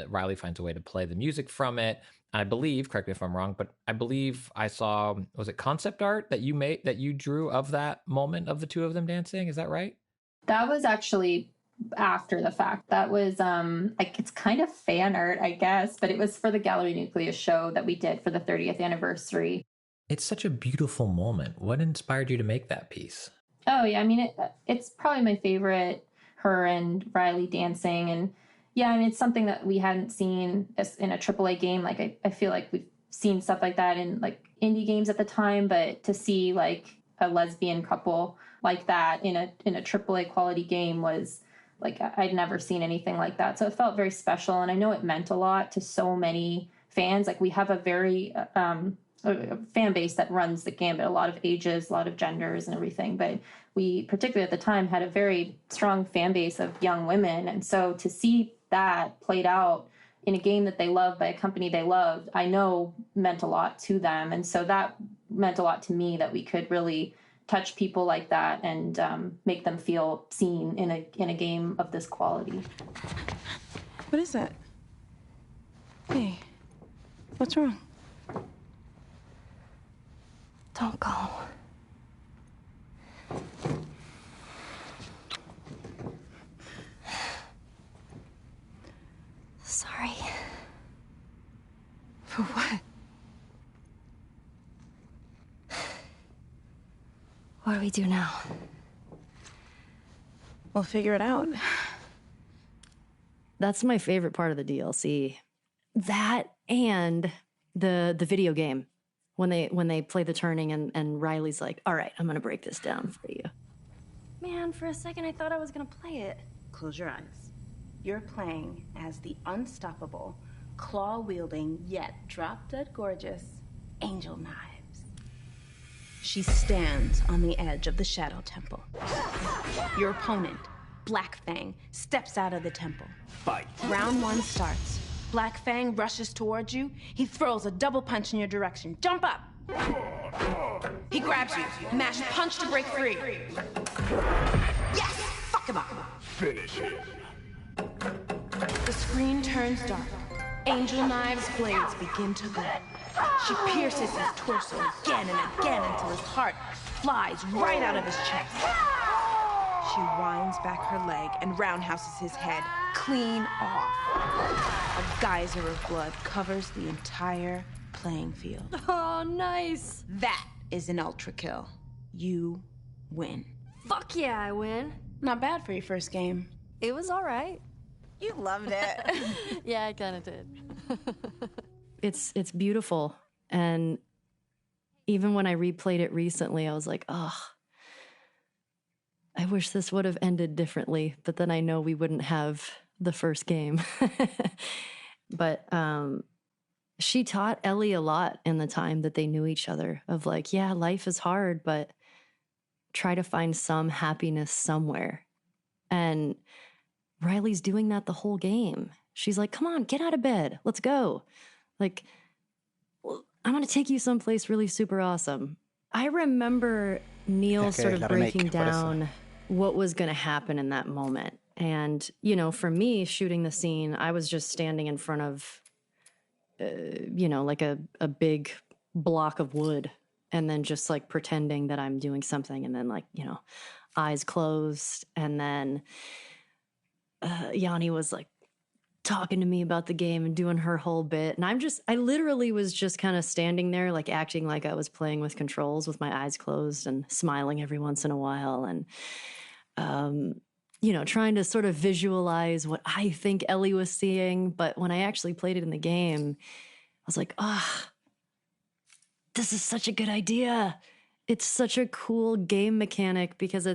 Riley finds a way to play the music from it. I believe, correct me if I'm wrong, but I believe I saw, was it concept art that you drew of that moment of the two of them dancing? Is that right? That was actually after the fact. That was like, it's kind of fan art, I guess, but it was for the Gallery Nucleus show that we did for the 30th anniversary. It's such a beautiful moment. What inspired you to make that piece? Oh yeah, I mean, it's probably my favorite, her and Riley dancing. And yeah, I mean, it's something that we hadn't seen in a AAA game. Like, I feel like we've seen stuff like that in like indie games at the time, but to see like a lesbian couple like that in a AAA quality game was like, I'd never seen anything like that. So it felt very special, and I know it meant a lot to so many fans. Like, we have a very a fan base that runs the gambit, a lot of ages, a lot of genders and everything, but we, particularly at the time, had a very strong fan base of young women. And so to see that played out in a game that they loved by a company they loved, I know meant a lot to them. And so that meant a lot to me, that we could really touch people like that and make them feel seen in a game of this quality. What is that? Hey, what's wrong? Don't go. Sorry. For what? What do we do now? We'll figure it out. That's my favorite part of the DLC. That and the video game. When they play the turning and Riley's like, all right, I'm going to break this down for you. Man, for a second I thought I was going to play it. Close your eyes. You're playing as the unstoppable, claw-wielding, yet drop-dead gorgeous Angel Knives. She stands on the edge of the Shadow Temple. Your opponent, Black Fang, steps out of the temple. Fight. Round one starts. Black Fang rushes towards you. He throws a double punch in your direction. Jump up! He grabs you. Mash punch to break free. Yes! Fuck him up. Finish it. The screen turns dark. Angel Knives' blades begin to glow. She pierces his torso again and again until his heart flies right out of his chest. She winds back her leg and roundhouses his head clean off. A geyser of blood covers the entire playing field. Oh, nice. That is an ultra kill. You win. Fuck yeah, I win. Not bad for your first game. It was all right. You loved it. Yeah, I kind of did. It's beautiful. And even when I replayed it recently, I was like, oh, I wish this would have ended differently. But then I know we wouldn't have the first game. But she taught Ellie a lot in the time that they knew each other of like, yeah, life is hard, but try to find some happiness somewhere. And Riley's doing that the whole game. She's like, come on, get out of bed. Let's go. Like, I'm going to take you someplace really super awesome. I remember Neil sort of breaking down what was going to happen in that moment. And, you know, for me shooting the scene, I was just standing in front of, you know, like a big block of wood and then just like pretending that I'm doing something and then like, you know, eyes closed. And then Yanni was like talking to me about the game and doing her whole bit. And I literally was just kind of standing there, like acting like I was playing with controls with my eyes closed and smiling every once in a while. And, you know, trying to sort of visualize what I think Ellie was seeing. But when I actually played it in the game, I was like, this is such a good idea. It's such a cool game mechanic because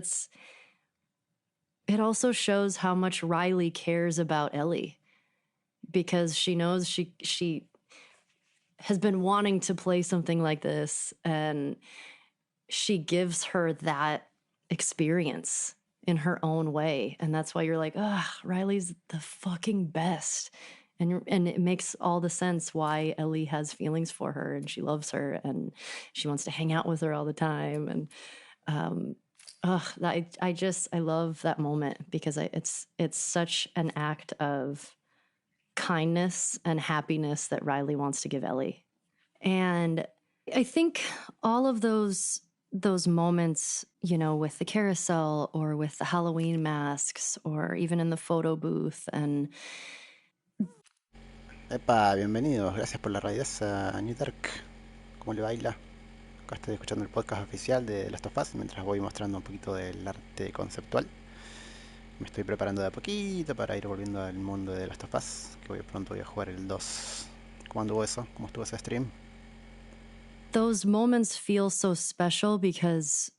it also shows how much Riley cares about Ellie, because she knows she has been wanting to play something like this, and she gives her that experience in her own way. And that's why you're like, Riley's the fucking best. And it makes all the sense why Ellie has feelings for her and she loves her and she wants to hang out with her all the time. And I love that moment because it's such an act of kindness and happiness that Riley wants to give Ellie. And I think all of those moments, you know, with the carousel or with the Halloween masks or even in the photo booth and... Epa, bienvenidos, gracias por la raidez a New Dark. ¿Cómo le baila? Acá estoy escuchando el podcast oficial de Last of Us mientras voy mostrando un poquito del arte conceptual. Me estoy preparando de a poquito para ir volviendo al mundo de Last of Us, que pronto voy a jugar el 2. ¿Cómo anduvo eso? ¿Cómo estuvo ese stream? Those moments feel so special because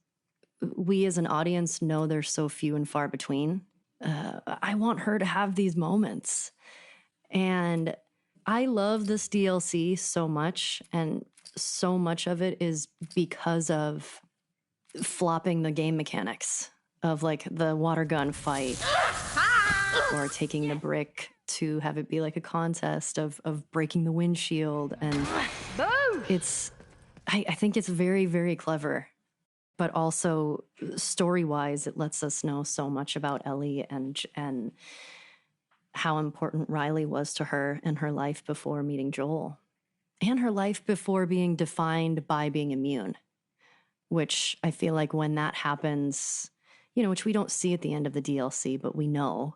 we as an audience know they're so few and far between. I want her to have these moments. And I love this DLC so much, and so much of it is because of flopping the game mechanics of like the water gun fight or taking the brick to have it be like a contest of breaking the windshield. And I think it's very, very clever, but also story-wise, it lets us know so much about Ellie and how important Riley was to her in her life before meeting Joel and her life before being defined by being immune, which I feel like when that happens, you know, which we don't see at the end of the DLC, but we know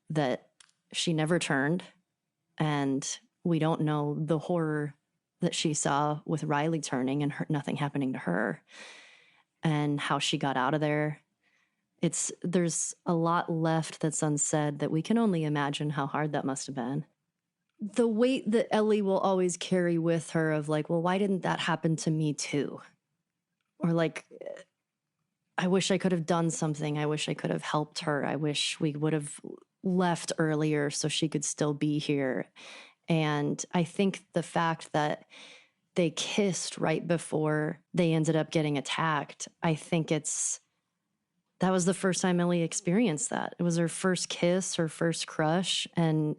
that she never turned, and we don't know the horror that she saw with Riley turning and nothing happening to her and how she got out of there. There's a lot left that's unsaid that we can only imagine how hard that must have been. The weight that Ellie will always carry with her of like, well, why didn't that happen to me too? Or like, I wish I could have done something. I wish I could have helped her. I wish we would have left earlier so she could still be here. And I think the fact that they kissed right before they ended up getting attacked, I think that was the first time Ellie experienced that. It was her first kiss, her first crush, and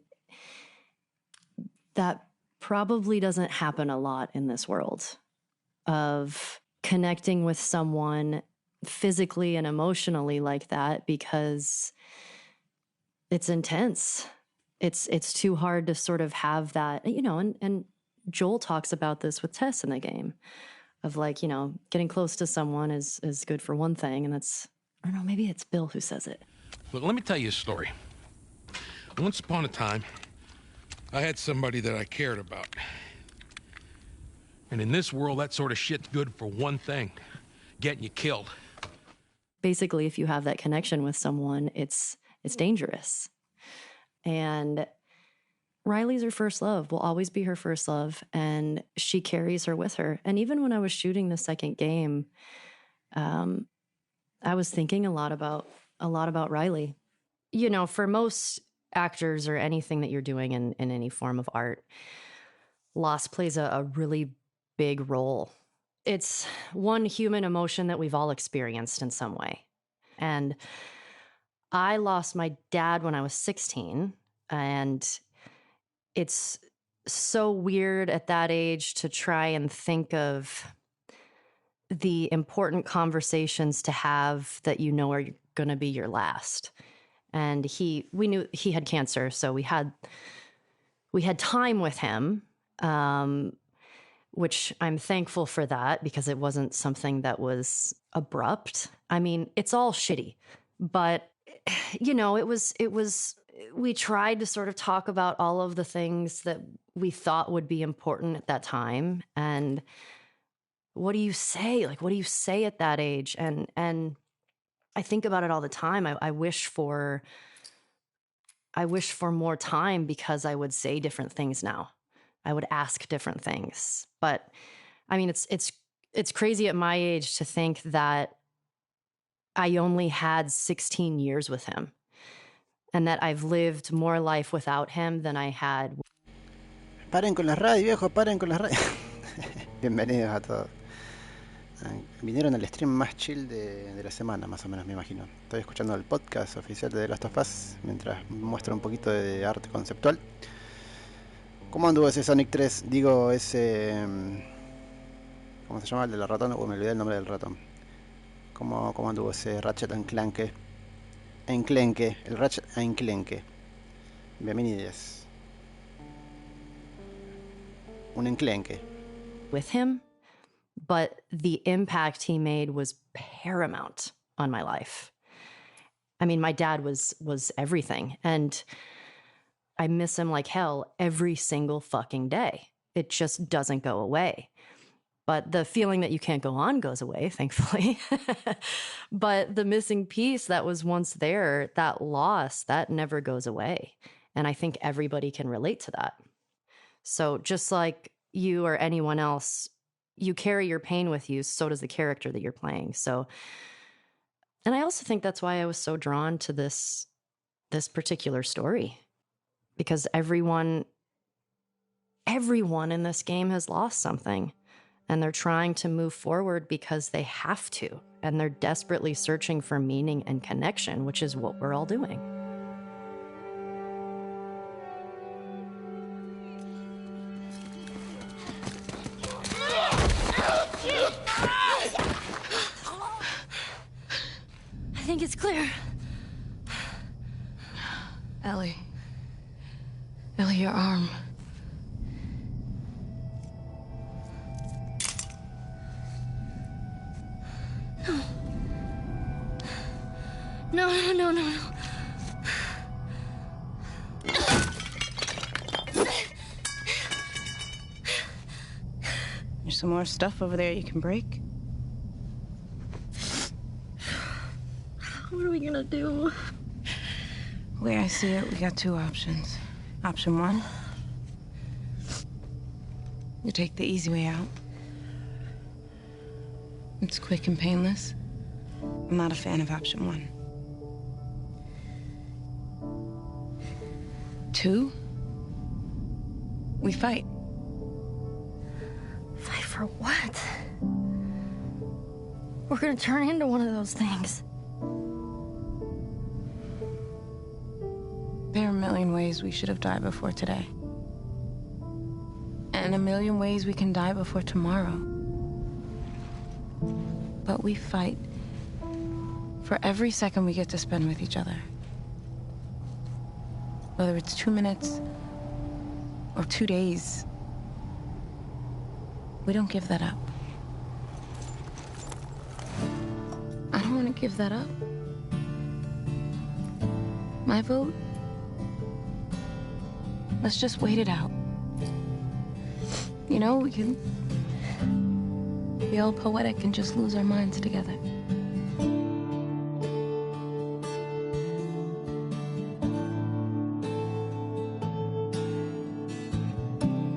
that probably doesn't happen a lot in this world of connecting with someone physically and emotionally like that, because it's intense. it's too hard to sort of have that, you know, and Joel talks about this with Tess in the game of like, you know, getting close to someone is good for one thing. And that's, I don't know, maybe it's Bill who says it. Look, let me tell you a story. Once upon a time, I had somebody that I cared about. And in this world, that sort of shit's good for one thing, getting you killed. Basically, if you have that connection with someone, it's dangerous. And Riley's her first love, will always be her first love, and she carries her with her. And even when I was shooting the second game, I was thinking a lot about Riley. You know, for most actors or anything that you're doing in any form of art, loss plays a really big role. It's one human emotion that we've all experienced in some way. And I lost my dad when I was 16, and it's so weird at that age to try and think of the important conversations to have that you know are going to be your last. And we knew he had cancer, so we had time with him, which I'm thankful for that because it wasn't something that was abrupt. I mean, it's all shitty, but you know, it was, we tried to sort of talk about all of the things that we thought would be important at that time. And what do you say? Like, what do you say at that age? And I think about it all the time. I wish for more time because I would say different things now. I would ask different things. But I mean, it's crazy at my age to think that I only had 16 years with him and that I've lived more life without him than I had. Paren con la radio, viejo, paren con la radio. Bienvenidos a todos. Vinieron al stream más chill de la semana, más o menos, me imagino. Estoy escuchando el podcast oficial de The Last of Us mientras muestra un poquito de arte conceptual. ¿Cómo anduvo ese Sonic 3? Digo, ese... ¿cómo se llama? El de la ratón. Me olvidé el nombre del ratón. ¿Cómo anduvo ese Ratchet and Clank? El Ratchet and Clank. Bienvenidos. Un enclenque. With him, but the impact he made was paramount on my life. I mean, my dad was everything, and I miss him like hell every single fucking day. It just doesn't go away. But the feeling that you can't go on goes away, thankfully. But the missing piece that was once there, that loss, that never goes away. And I think everybody can relate to that. So just like you or anyone else, you carry your pain with you, so does the character that you're playing. So, and I also think that's why I was so drawn to this particular story. Because everyone in this game has lost something, and they're trying to move forward because they have to, and they're desperately searching for meaning and connection, which is what we're all doing. I think it's clear. Ellie, your arm. No. There's some more stuff over there you can break. What are we gonna do? The way I see it, we got two options. Option one, you take the easy way out. It's quick and painless. I'm not a fan of option one. Two, we fight. Fight for what? We're gonna turn into one of those things. There are a million ways we should have died before today. And a million ways we can die before tomorrow. But we fight for every second we get to spend with each other. Whether it's 2 minutes or 2 days, we don't give that up. I don't want to give that up. My vote? Let's just wait it out. You know, we can be all poetic and just lose our minds together.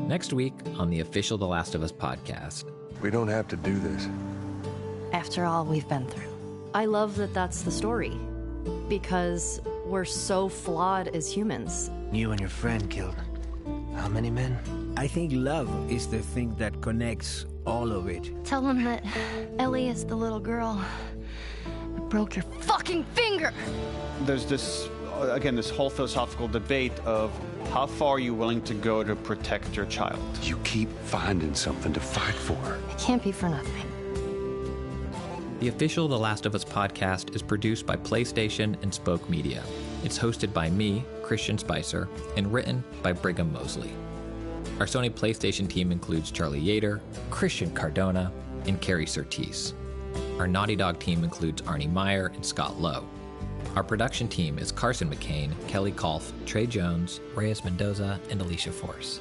Next week on the official The Last of Us podcast. We don't have to do this. After all we've been through. I love that that's the story. Because we're so flawed as humans. You and your friend killed how many men? I think love is the thing that connects all of it. Tell him that Ellie is the little girl who broke your fucking finger. There's this, again, this whole philosophical debate of how far are you willing to go to protect your child? You keep finding something to fight for. It can't be for nothing. The official The Last of Us podcast is produced by PlayStation and Spoke Media. It's hosted by me, Christian Spicer, and written by Brigham Mosley. Our Sony PlayStation team includes Charlie Yater, Christian Cardona, and Carrie Surtees. Our Naughty Dog team includes Arnie Meyer and Scott Lowe. Our production team is Carson McCain, Kelly Kolf, Trey Jones, Reyes Mendoza, and Alicia Force.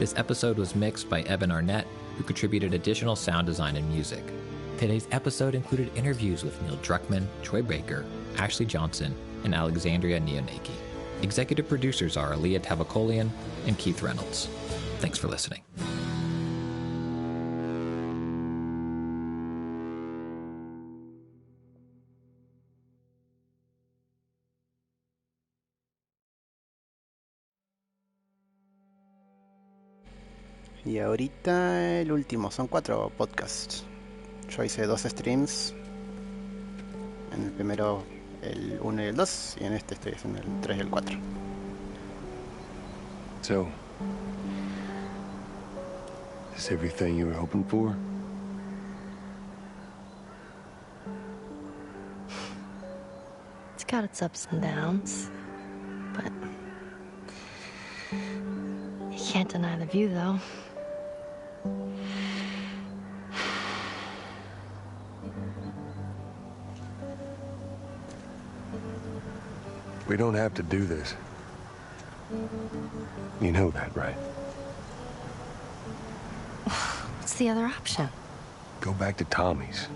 This episode was mixed by Eben Arnett, who contributed additional sound design and music. Today's episode included interviews with Neil Druckmann, Troy Baker, Ashley Johnson, and Alexandria Neonaki. Executive producers are Aaliyah Tavakolian and Keith Reynolds. Thanks for listening. Y ahorita el último, son 4 podcasts. Yo hice 2 streams. En el primero el 1 y el 2, y en este estoy haciendo el 3 y el 4. So, is this everything you were hoping for? It's got its ups and downs. But you can't deny the view, though. We don't have to do this. You know that, right? What's the other option? Go back to Tommy's.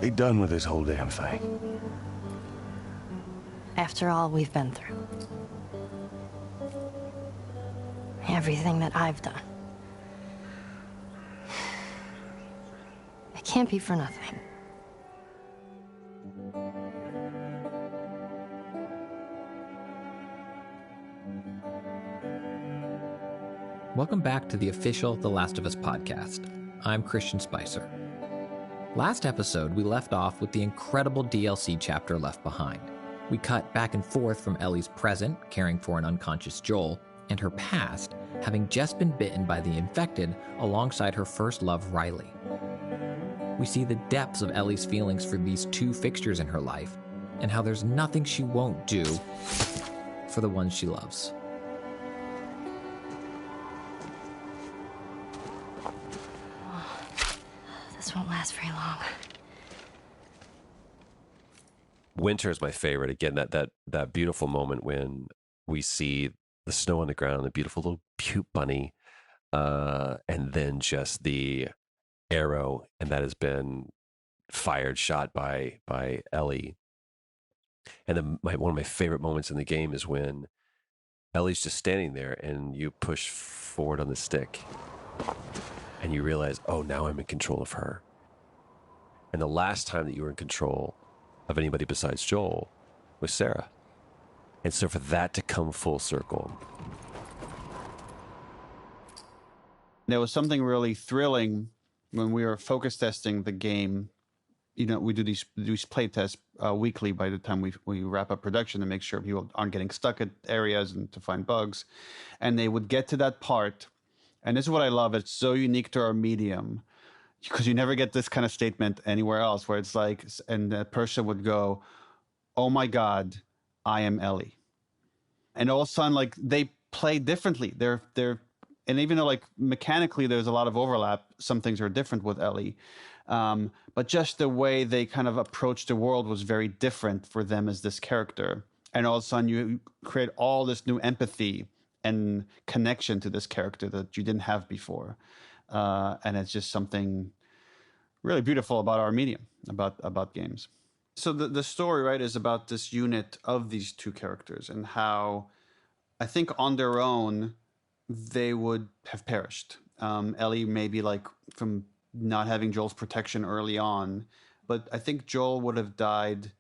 Be done with this whole damn thing. After all we've been through. Everything that I've done. It can't be for nothing. Welcome back to the official The Last of Us podcast. I'm Christian Spicer. Last episode, we left off with the incredible DLC chapter Left Behind. We cut back and forth from Ellie's present, caring for an unconscious Joel, and her past, having just been bitten by the infected alongside her first love, Riley. We see the depths of Ellie's feelings for these 2 fixtures in her life, and how there's nothing she won't do for the ones she loves. This won't last very long. Winter is my favorite. Again, that beautiful moment when we see the snow on the ground, the beautiful little puke bunny, and then just the arrow, and that has been shot by Ellie. And then one of my favorite moments in the game is when Ellie's just standing there, and you push forward on the stick, and you realize, oh, now I'm in control of her. And the last time that you were in control of anybody besides Joel was Sarah. And so for that to come full circle. There was something really thrilling when we were focus testing the game. You know, we do these play tests weekly by the time we wrap up production to make sure people aren't getting stuck at areas and to find bugs. And they would get to that part. And this is what I love. It's so unique to our medium because you never get this kind of statement anywhere else where it's like, and the person would go, oh my God, I am Ellie. And all of a sudden, like, they play differently. And even though, like, mechanically there's a lot of overlap, some things are different with Ellie. But just the way they kind of approached the world was very different for them as this character. And all of a sudden you create all this new empathy and connection to this character that you didn't have before. And it's just something really beautiful about our medium, about games. So the story, right, is about this unit of these two characters and how I think on their own they would have perished. Ellie maybe like from not having Joel's protection early on, but I think Joel would have died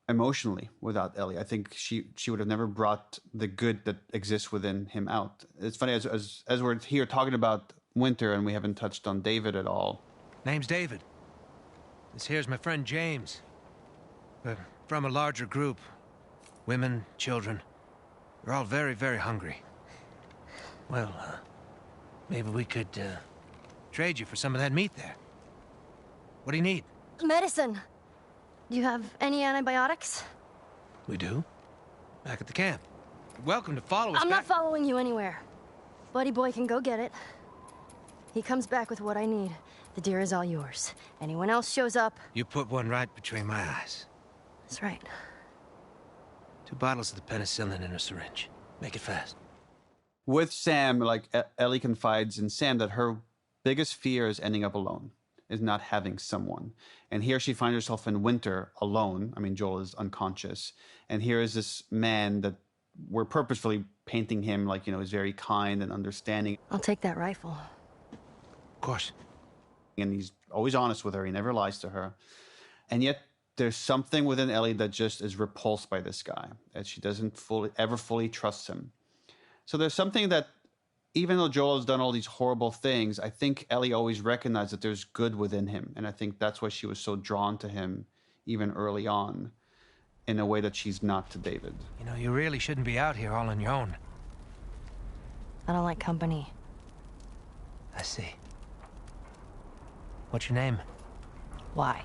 emotionally without Ellie. I think she would have never brought the good that exists within him out. It's funny, as we're here talking about Winter and we haven't touched on David at all. Name's David. This here's my friend James. We're from a larger group. Women, children. We're all very, very hungry. Well, maybe we could trade you for some of that meat there. What do you need? Medicine. Do you have any antibiotics? We do. Back at the camp. You're welcome to follow us I'm back. not following you anywhere. Buddy boy can go get it. He comes back with what I need. The deer is all yours. Anyone else shows up... You put one right between my eyes. That's right. 2 bottles of the penicillin in a syringe. Make it fast. With Sam, like, Ellie confides in Sam that her biggest fear is ending up alone, is not having someone. And here she finds herself in Winter alone. I mean, Joel is unconscious. And here is this man that we're purposefully painting him like, you know, is very kind and understanding. I'll take that rifle. Of course. And he's always honest with her. He never lies to her. And yet there's something within Ellie that just is repulsed by this guy, that she doesn't ever fully trust him. So there's something that, even though Joel has done all these horrible things, I think Ellie always recognized that there's good within him. And I think that's why she was so drawn to him even early on, in a way that she's not to David. You know, you really shouldn't be out here all on your own. I don't like company. I see. What's your name? Why?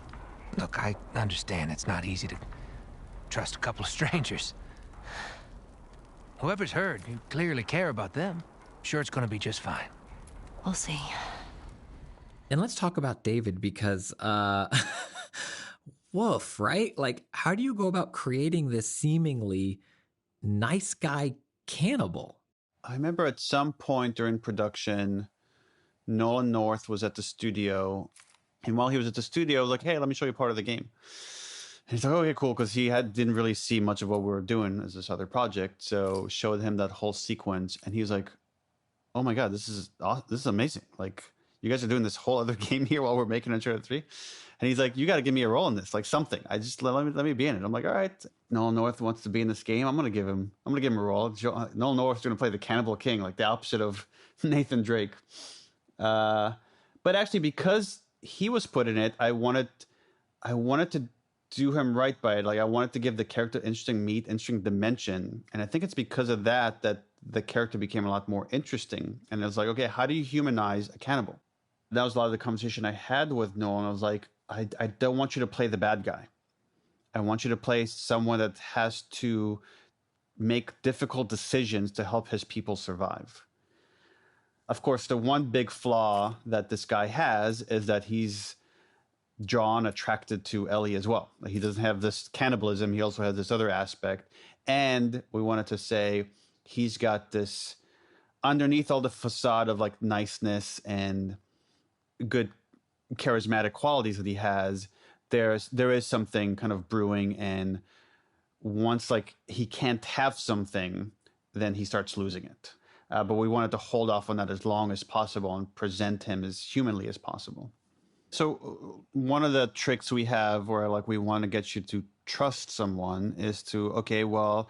Look, I understand it's not easy to trust a couple of strangers. Whoever's hurt, you clearly care about them. Sure, it's going to be just fine. We'll see. And let's talk about David because, woof, right? Like, how do you go about creating this seemingly nice guy cannibal? I remember at some point during production, Nolan North was at the studio. And while he was at the studio, I was like, hey, let me show you part of the game. And he's like, okay, cool, because he didn't really see much of what we were doing as this other project. So showed him that whole sequence. And he was like, oh my God, this is amazing. Like, you guys are doing this whole other game here while we're making Uncharted 3. And he's like, you got to give me a role in this, like something. I just let me be in it. I'm like, all right, Nolan North wants to be in this game. I'm gonna give him a role. Nolan North's gonna play the Cannibal King, like the opposite of Nathan Drake. But actually, because he was put in it, I wanted to do him right by it. Like, I wanted to give the character interesting dimension. And I think it's because of that the character became a lot more interesting. And it was like, okay, how do you humanize a cannibal? That was a lot of the conversation I had with Nolan. I was like, I don't want you to play the bad guy. I want you to play someone that has to make difficult decisions to help his people survive. Of course, the one big flaw that this guy has is that he's attracted to Ellie as well. He doesn't have this cannibalism. He also has this other aspect. And we wanted to say he's got this, underneath all the facade of like niceness and good charismatic qualities that he has, there is something kind of brewing, and once like he can't have something, then he starts losing it. But we wanted to hold off on that as long as possible and present him as humanly as possible. So one of the tricks we have where like we want to get you to trust someone is to, okay, well,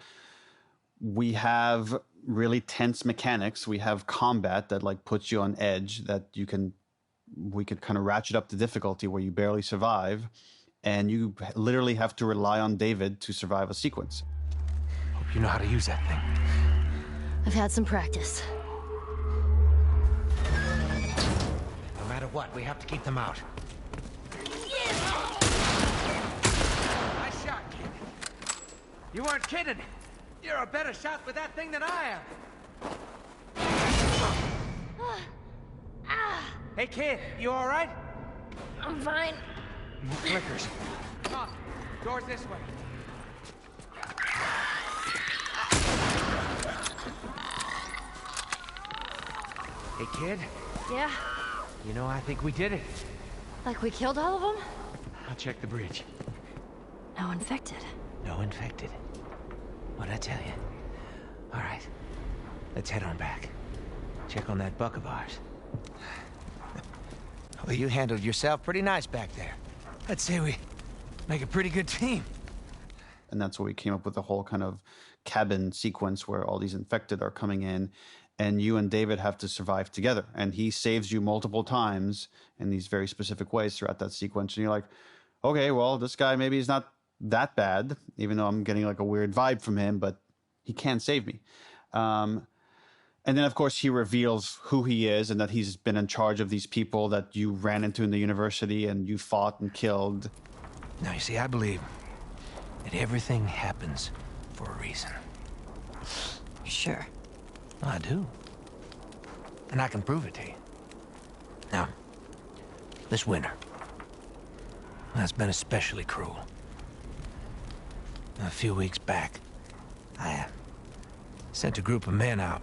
we have really tense mechanics. We have combat that like puts you on edge, that we could kind of ratchet up the difficulty where you barely survive, and you literally have to rely on David to survive a sequence. Hope you know how to use that thing. I've had some practice. No matter what, we have to keep them out. Nice shot, kid. You weren't kidding. You're a better shot with that thing than I am. Hey, kid, you all right? I'm fine. More clickers. Come on, doors this way. Hey, kid. Yeah? You know, I think we did it. Like we killed all of them? I'll check the bridge. No infected. No infected. What'd I tell you? All right, let's head on back. Check on that buck of ours. Well, you handled yourself pretty nice back there. I'd say we make a pretty good team. And that's where we came up with the whole kind of cabin sequence where all these infected are coming in and you and David have to survive together. And he saves you multiple times in these very specific ways throughout that sequence. And you're like, okay, well, this guy maybe is not that bad, even though I'm getting like a weird vibe from him, but he can save me. And then, of course, he reveals who he is and that he's been in charge of these people that you ran into in the university and you fought and killed. Now, you see, I believe that everything happens for a reason. Sure. I do. And I can prove it to you. Now, this winter, that's been especially cruel. A few weeks back, I sent a group of men out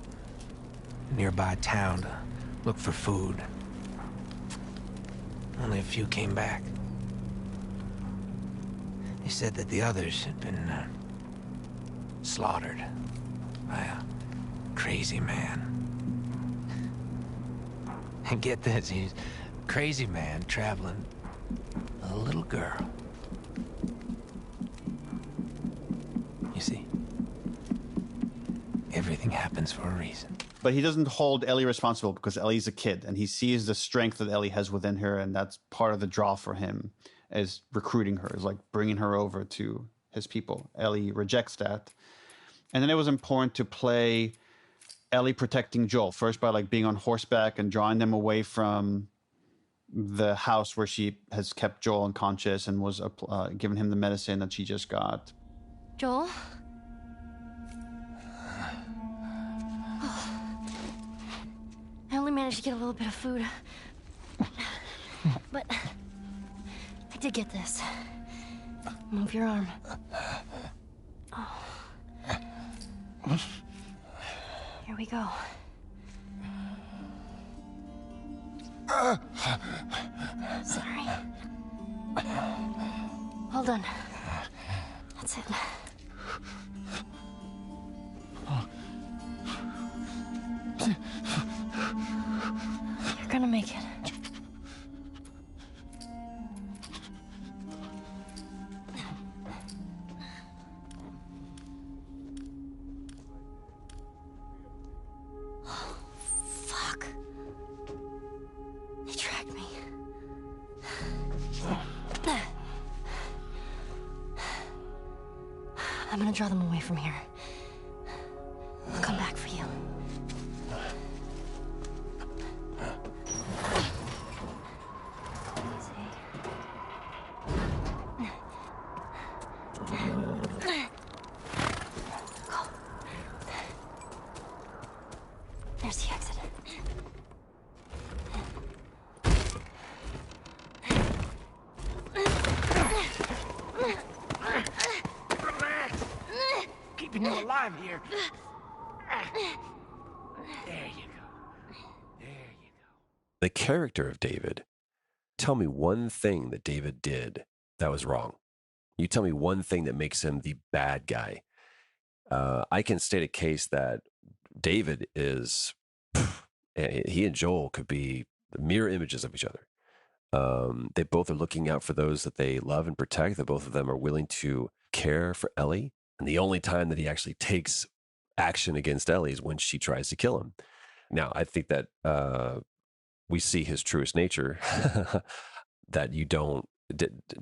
a nearby town to look for food. Only a few came back. They said that the others had been slaughtered by a crazy man. And get this, he's a crazy man traveling with a little girl. You see, everything happens for a reason. But he doesn't hold Ellie responsible because Ellie's a kid and he sees the strength that Ellie has within her, and that's part of the draw for him is recruiting her, is like bringing her over to his people. Ellie rejects that. And then it was important to play Ellie protecting Joel, first by like being on horseback and drawing them away from the house where she has kept Joel unconscious and was giving him the medicine that she just got. Joel? I only managed to get a little bit of food. But I did get this. Move your arm. Oh. Here we go. Sorry. Hold on. That's it. You're gonna make it. Oh, fuck. They tracked me. I'm gonna draw them away from here. I'll come back for you. There's the exit. Relax. Keeping you alive here. There you go. There you go. The character of David. Tell me one thing that David did that was wrong. You tell me one thing that makes him the bad guy. I can state a case that David is, he and Joel could be mirror images of each other. They both are looking out for those that they love and protect. That both of them are willing to care for Ellie. And the only time that he actually takes action against Ellie is when she tries to kill him. Now, I think that we see his truest nature, that you don't,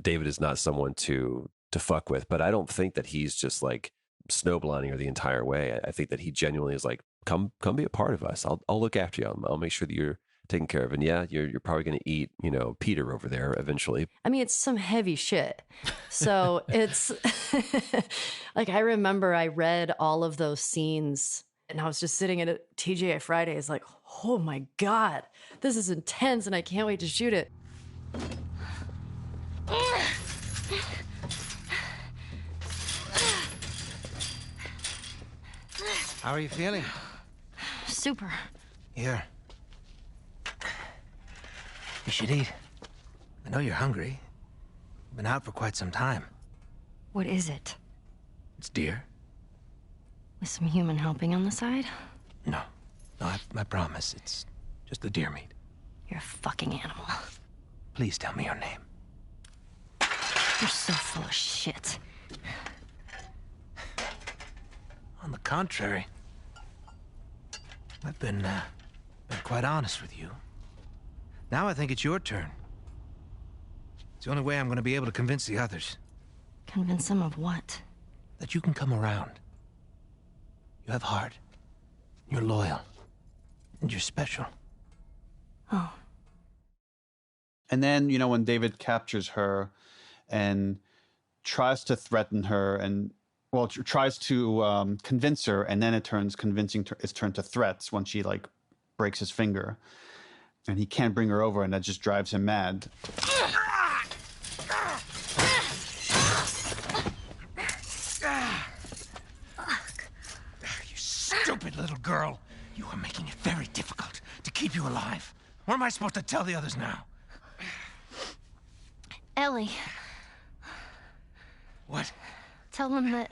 David is not someone to fuck with, but I don't think that he's just like snowblinding her the entire way. I think that he genuinely is like, come be a part of us. I'll look after you. I'll make sure that taken care of. And yeah, you're probably going to eat, Peter over there eventually. I mean, it's some heavy shit. So it's like, I remember I read all of those scenes and I was just sitting at a TGI Fridays like, oh my God, this is intense and I can't wait to shoot it. How are you feeling? Super. Here. You should eat. I know you're hungry. You've been out for quite some time. What is it? It's deer. With some human helping on the side? No, I promise. It's just the deer meat. You're a fucking animal. Please tell me your name. You're so full of shit. On the contrary, I've been quite honest with you. Now I think it's your turn. It's the only way I'm going to be able to convince the others. Convince them of what? That you can come around. You have heart. You're loyal. And you're special. Oh. And then, when David captures her and tries to threaten her and, tries to convince her, and then convincing is turned to threats when she, breaks his finger. And he can't bring her over, and that just drives him mad. You stupid little girl. You are making it very difficult to keep you alive. What am I supposed to tell the others now? Ellie. What? Tell them that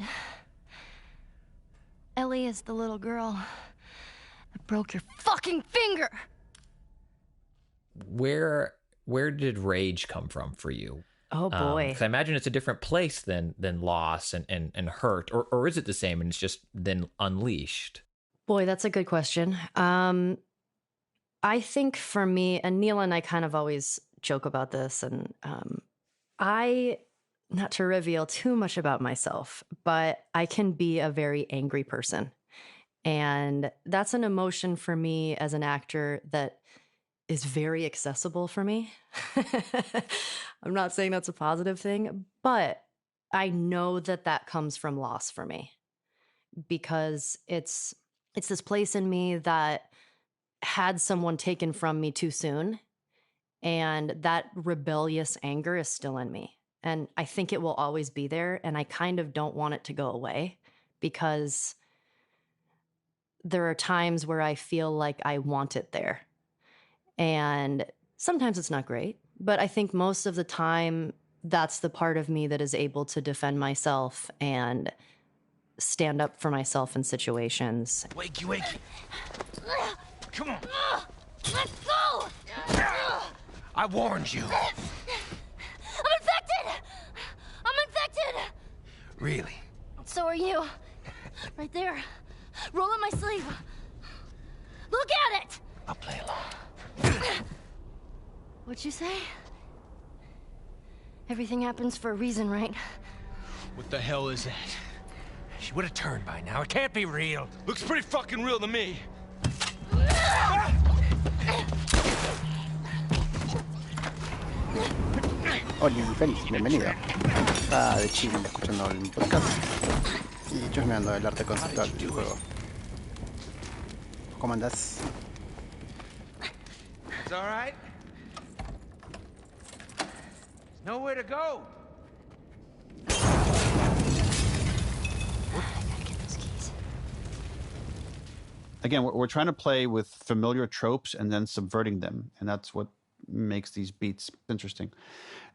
Ellie is the little girl that broke your fucking finger. Where did rage come from for you? Oh boy. 'Cause I imagine it's a different place than loss and hurt, or is it the same and it's just then unleashed? Boy, that's a good question. I think for me, and Neil and I kind of always joke about this, and not to reveal too much about myself, but I can be a very angry person. And that's an emotion for me as an actor that is very accessible for me. I'm not saying that's a positive thing, but I know that comes from loss for me, because it's this place in me that had someone taken from me too soon, and that rebellious anger is still in me. And I think it will always be there, and I kind of don't want it to go away, because there are times where I feel like I want it there. And sometimes it's not great, but I think most of the time that's the part of me that is able to defend myself and stand up for myself in situations. Wakey. Come on. Let's go! I warned you. I'm infected! Really? So are you. Right there. Roll up my sleeve. Look at it! I'll play along. What'd you say? Everything happens for a reason, right? What the hell is that? She would have turned by now. It can't be real. Looks pretty fucking real to me. Hola, Félix, bienvenido. Está de chill escuchando el podcast y chusmeando el arte conceptual del juego. ¿Cómo andás? It's all right. Nowhere to go. Again, we're trying to play with familiar tropes and then subverting them, and that's what makes these beats interesting.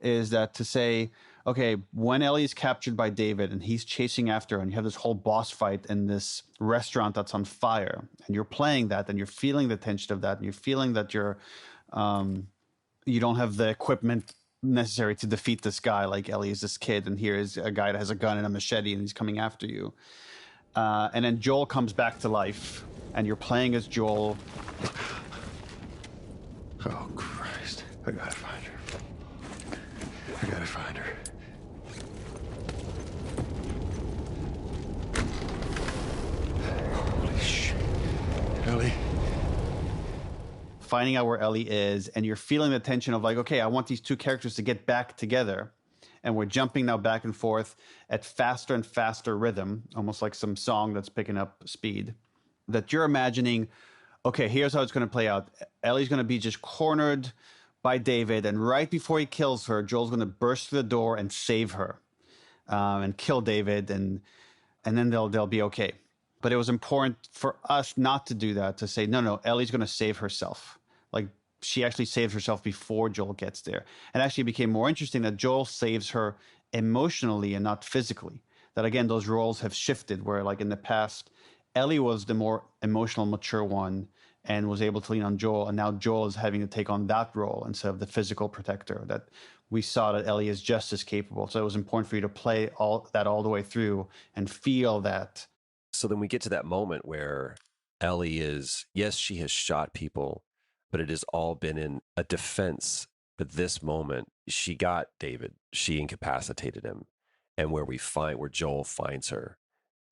Is that to say, okay, when Ellie's captured by David and he's chasing after her, and you have this whole boss fight in this restaurant that's on fire, and you're playing that, and you're feeling the tension of that, and you're feeling that you don't have the equipment necessary to defeat this guy. Like Ellie is this kid, and here is a guy that has a gun and a machete, and he's coming after you. And then Joel comes back to life, and you're playing as Joel. Oh, Christ. I gotta find her. Holy shit. Ellie. finding out where Ellie is, and you're feeling the tension of like, okay, I want these two characters to get back together. And we're jumping now back and forth at faster and faster rhythm, almost like some song that's picking up speed, that you're imagining, okay, here's how it's going to play out. Ellie's going to be just cornered by David, and right before he kills her, Joel's going to burst through the door and save her, and kill David, and then they'll be okay. But it was important for us not to do that, to say, no, Ellie's going to save herself. Like, she actually saves herself before Joel gets there. And actually it became more interesting that Joel saves her emotionally and not physically. That, again, those roles have shifted, where like in the past, Ellie was the more emotional, mature one and was able to lean on Joel. And now Joel is having to take on that role instead of the physical protector. That we saw that Ellie is just as capable. So it was important for you to play all the way through and feel that. So then we get to that moment where Ellie is, yes, she has shot people, but it has all been in a defense. But this moment, she got David, she incapacitated him. And where Joel finds her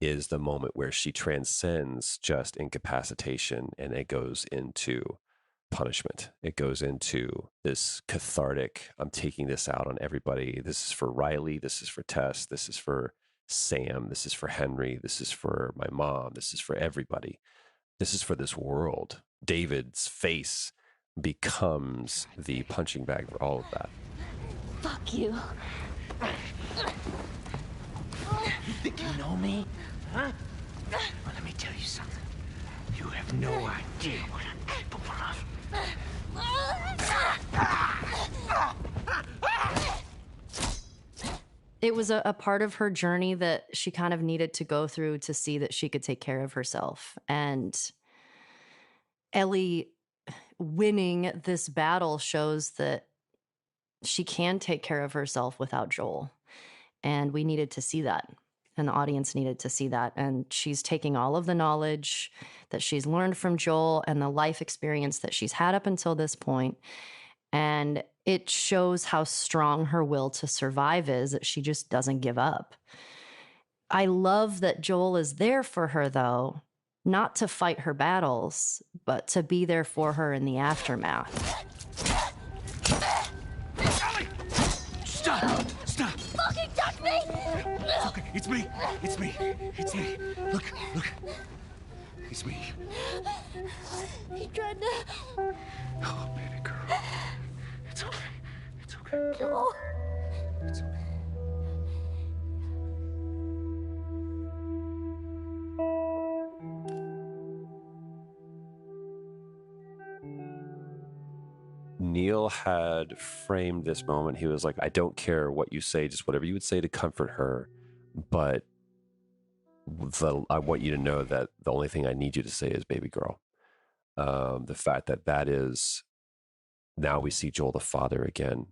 is the moment where she transcends just incapacitation, and it goes into punishment. It goes into this cathartic, I'm taking this out on everybody. This is for Riley. This is for Tess. This is for Sam. This is for Henry. This is for my mom. This is for everybody. This is for this world. David's face becomes the punching bag for all of that. Fuck you. You think you know me? Huh? Well, let me tell you something. You have no idea what I'm capable of. It was a part of her journey that she kind of needed to go through to see that she could take care of herself. And Ellie winning this battle shows that she can take care of herself without Joel. And we needed to see that. And the audience needed to see that. And she's taking all of the knowledge that she's learned from Joel and the life experience that she's had up until this point. And it shows how strong her will to survive is, that she just doesn't give up. I love that Joel is there for her, though, not to fight her battles, but to be there for her in the aftermath. Stop! Stop! Fucking touch me! Okay, it's me. It's me. It's me. Look. It's me. He tried to... Oh, baby girl. It's okay. It's okay. Joel. It's okay. Neil had framed this moment. He was like, I don't care what you say, just whatever you would say to comfort her. But I want you to know that the only thing I need you to say is baby girl. The fact that is, now we see Joel the father again.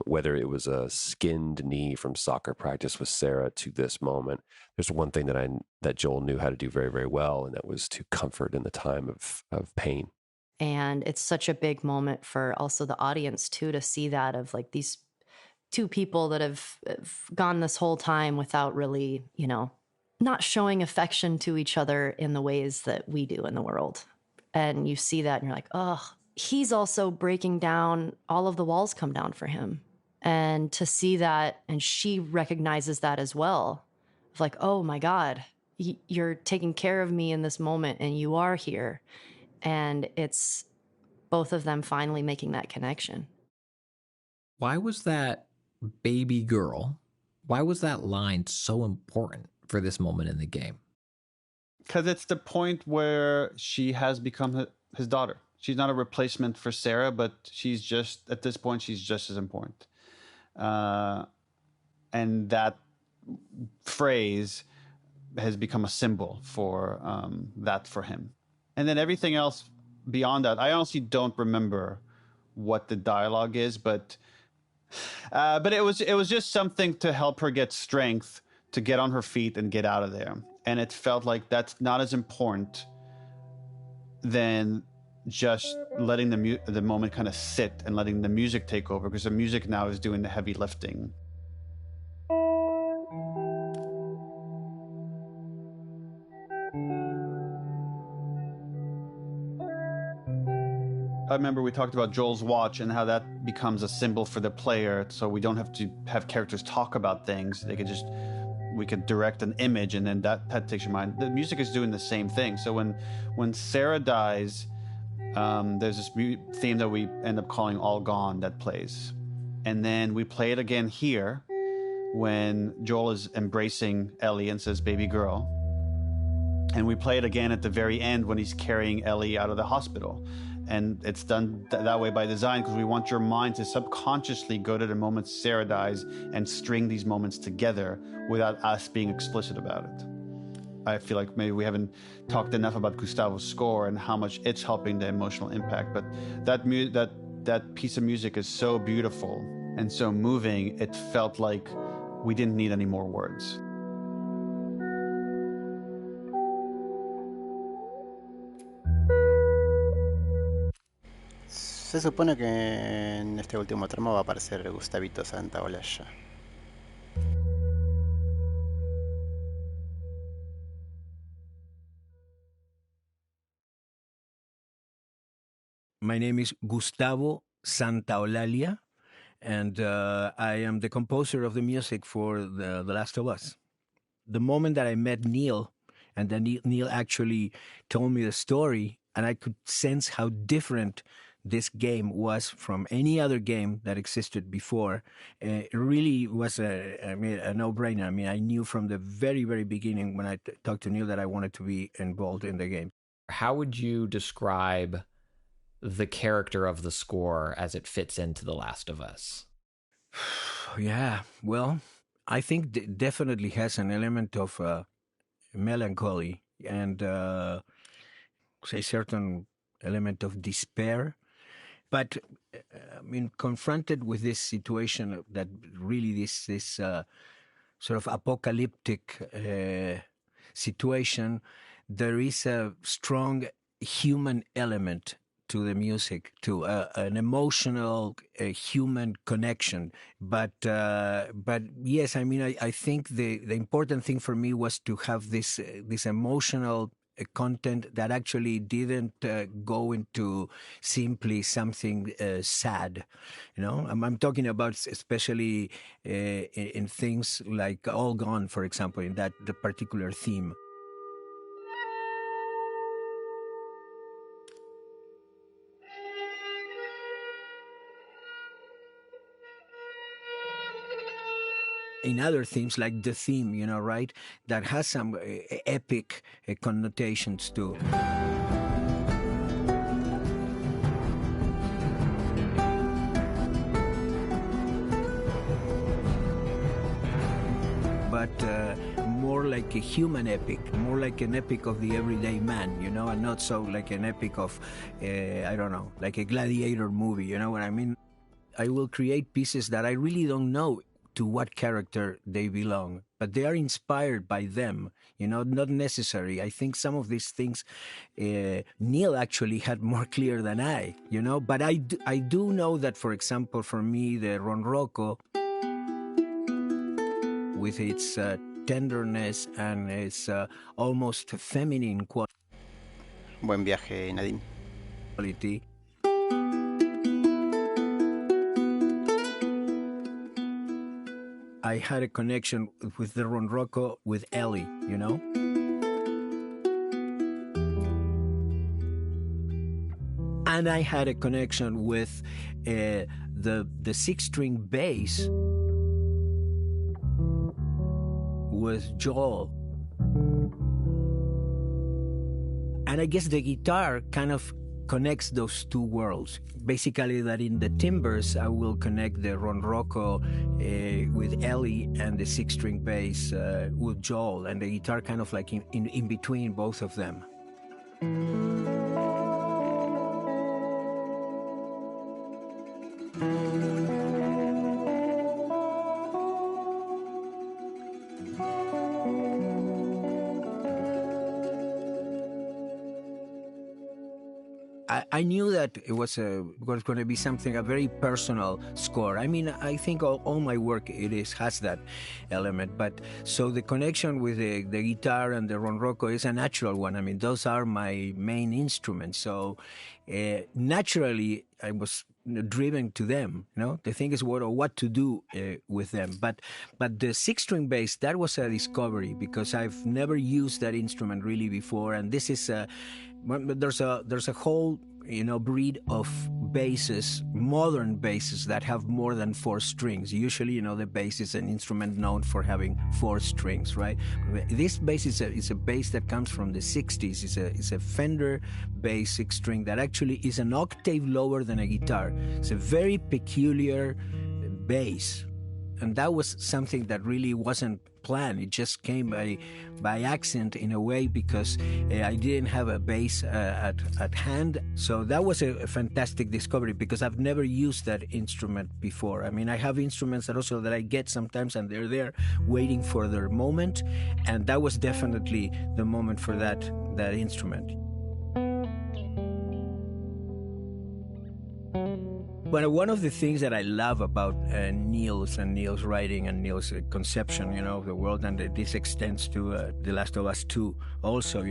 Whether it was a skinned knee from soccer practice with Sarah to this moment, there's one thing that Joel knew how to do very, very well, and that was to comfort in the time of pain. And it's such a big moment for also the audience, too, to see that, of like these two people that have gone this whole time without really, not showing affection to each other in the ways that we do in the world. And you see that and you're like, oh, he's also breaking down. All of the walls come down for him. And to see that, and she recognizes that as well. Of like, oh my God, you're taking care of me in this moment and you are here. And it's both of them finally making that connection. Why was that baby girl? Why was that line so important for this moment in the game? Because it's the point where she has become his daughter. She's not a replacement for Sarah, but at this point, she's just as important. And that phrase has become a symbol for that for him. And then everything else beyond that, I honestly don't remember what the dialogue is, but it was just something to help her get strength to get on her feet and get out of there. And it felt like that's not as important than just letting the moment kind of sit and letting the music take over, because the music now is doing the heavy lifting. I remember we talked about Joel's watch and how that becomes a symbol for the player, so we don't have to have characters talk about things. We could direct an image, and then that takes your mind. The music is doing the same thing. So when Sarah dies, there's this theme that we end up calling All Gone that plays. And then we play it again here when Joel is embracing Ellie and says, baby girl. And we play it again at the very end when he's carrying Ellie out of the hospital. And it's done that way by design because we want your mind to subconsciously go to the moment Sarah dies and string these moments together without us being explicit about it. I feel like maybe we haven't talked enough about Gustavo's score and how much it's helping the emotional impact. But that piece of music is so beautiful and so moving, it felt like we didn't need any more words. Se supone que en este último tramo va a aparecer Gustavito Santaolalla. My name is Gustavo Santaolalia, and I am the composer of the music for The Last of Us. The moment that I met Neil, and then Neil actually told me the story, and I could sense how different this game was from any other game that existed before. It really was a no-brainer. I mean, I knew from the very, very beginning when I talked to Neil that I wanted to be involved in the game. How would you describe the character of the score as it fits into The Last of Us? Yeah, well, I think definitely has an element of melancholy and a certain element of despair. But I mean, confronted with this situation that really this sort of apocalyptic situation, there is a strong human element to the music, to an emotional human connection. But yes, I mean, I think the important thing for me was to have this emotional content that actually didn't go into simply something sad. You know, I'm talking about especially in things like All Gone, for example, in the particular theme. In other themes, like the theme, you know, right, that has some epic connotations too. But more like a human epic, more like an epic of the everyday man, you know, and not so like an epic of, I don't know, like a gladiator movie, you know what I mean? I will create pieces that I really don't know to what character they belong, but they are inspired by them, you know, not necessary. I think some of these things Neil actually had more clear than I, you know, but I do know that, for example, for me, the Ronroco, with its tenderness and its almost feminine quality. Buen viaje, Nadine. I had a connection with the Ronroco with Ellie, you know? And I had a connection with the 6-string bass with Joel. And I guess the guitar kind of connects those two worlds. Basically, that in the timbers, I will connect the Ronroco with Ellie and the 6-string bass with Joel, and the guitar kind of like in between both of them. I knew that it was going to be something, a very personal score. I mean, I think all my work has that element. But so the connection with the guitar and the ronroco is a natural one. I mean, those are my main instruments. So naturally, I was driven to them. The thing is what to do with them. But the 6-string bass, that was a discovery because I've never used that instrument really before, and this is there's a whole breed of basses, modern basses that have more than 4 strings. Usually, the bass is an instrument known for having 4 strings, right? This bass is a bass that comes from the 60s. It's a Fender bass 6-string that actually is an octave lower than a guitar. It's a very peculiar bass. And that was something that really wasn't planned. It just came by accident in a way because I didn't have a bass at hand. So that was a fantastic discovery because I've never used that instrument before. I mean, I have instruments that I get sometimes and they're there waiting for their moment. And that was definitely the moment for that instrument. But one of the things that I love about Neil's writing and Neil's conception, of the world, and this extends to The Last of Us 2 also,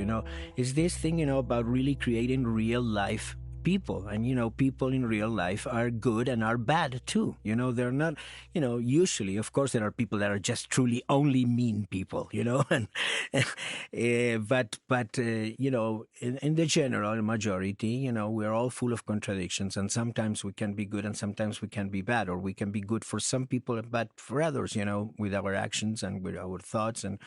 is this thing, about really creating real life people. And, people in real life are good and are bad too. They're not, usually, of course, there are people that are just truly only mean people, and, but in the general majority, we're all full of contradictions, and sometimes we can be good and sometimes we can be bad, or we can be good for some people and bad for others, with our actions and with our thoughts. And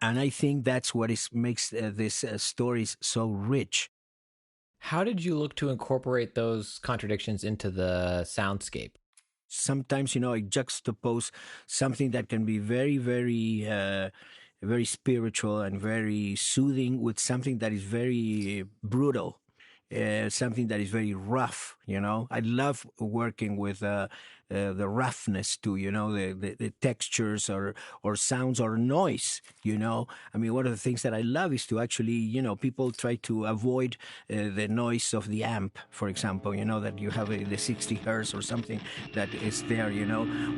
I think that's what makes these stories so rich. How did you look to incorporate those contradictions into the soundscape? Sometimes, I juxtapose something that can be very, very, very spiritual and very soothing with something that is very brutal, something that is very rough. I love working with the roughness too, the textures or sounds or noise, I mean, one of the things that I love is to actually, people try to avoid the noise of the amp, for example, that you have the 60 hertz or something that is there,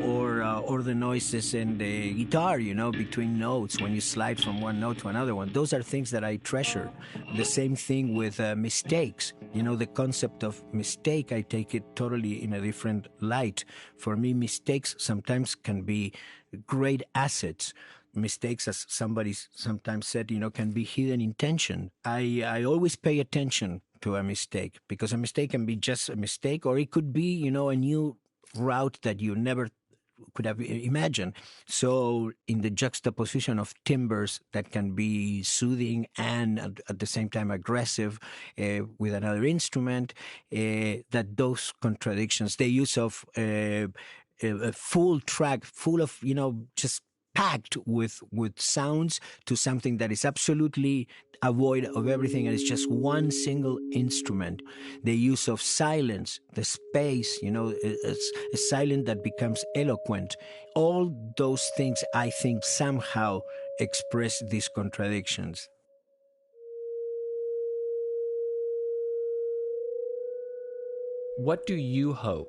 or the noises in the guitar, between notes when you slide from one note to another one. Those are things that I treasure. The same thing with mistakes. The concept of mistake, I take it totally in a different light. For me, mistakes sometimes can be great assets. Mistakes, as somebody sometimes said, can be hidden intention. I always pay attention to a mistake because a mistake can be just a mistake, or it could be, a new route that you never could have imagined. So in the juxtaposition of timbres that can be soothing and at the same time aggressive with another instrument, that those contradictions, the use of a full track full of, just packed with sounds to something that is absolutely avoid of everything and it's just one single instrument. The use of silence, the space, a silence that becomes eloquent. All those things, I think, somehow express these contradictions. What do you hope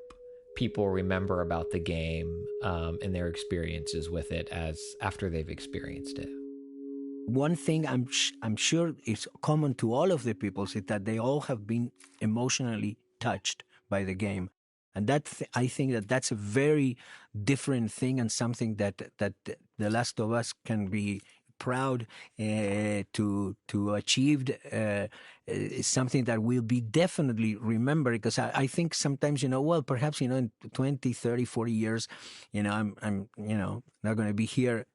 people remember about the game and their experiences with it as after they've experienced it? One thing I'm sure is common to all of the people is that they all have been emotionally touched by the game. And I think that's a very different thing and something that The Last of Us can be proud to achieved. Is something that will be definitely remembered, because I think sometimes, perhaps, in 20, 30, 40 years, I'm not going to be here.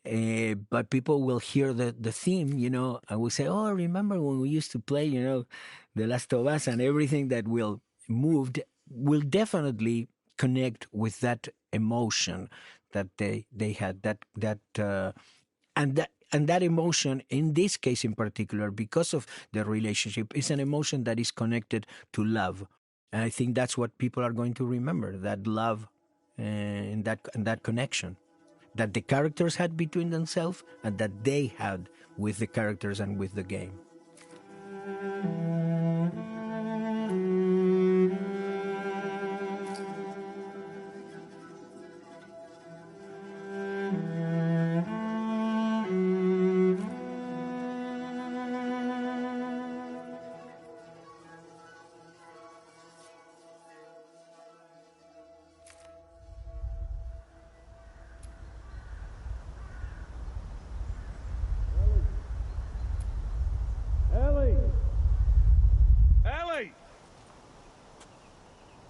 But people will hear the theme, and will say, oh, remember when we used to play, The Last of Us, and everything that will definitely connect with that emotion that they had, and that emotion, in this case in particular, because of the relationship, is an emotion that is connected to love. And I think that's what people are going to remember, that love and that connection that the characters had between themselves and that they had with the characters and with the game.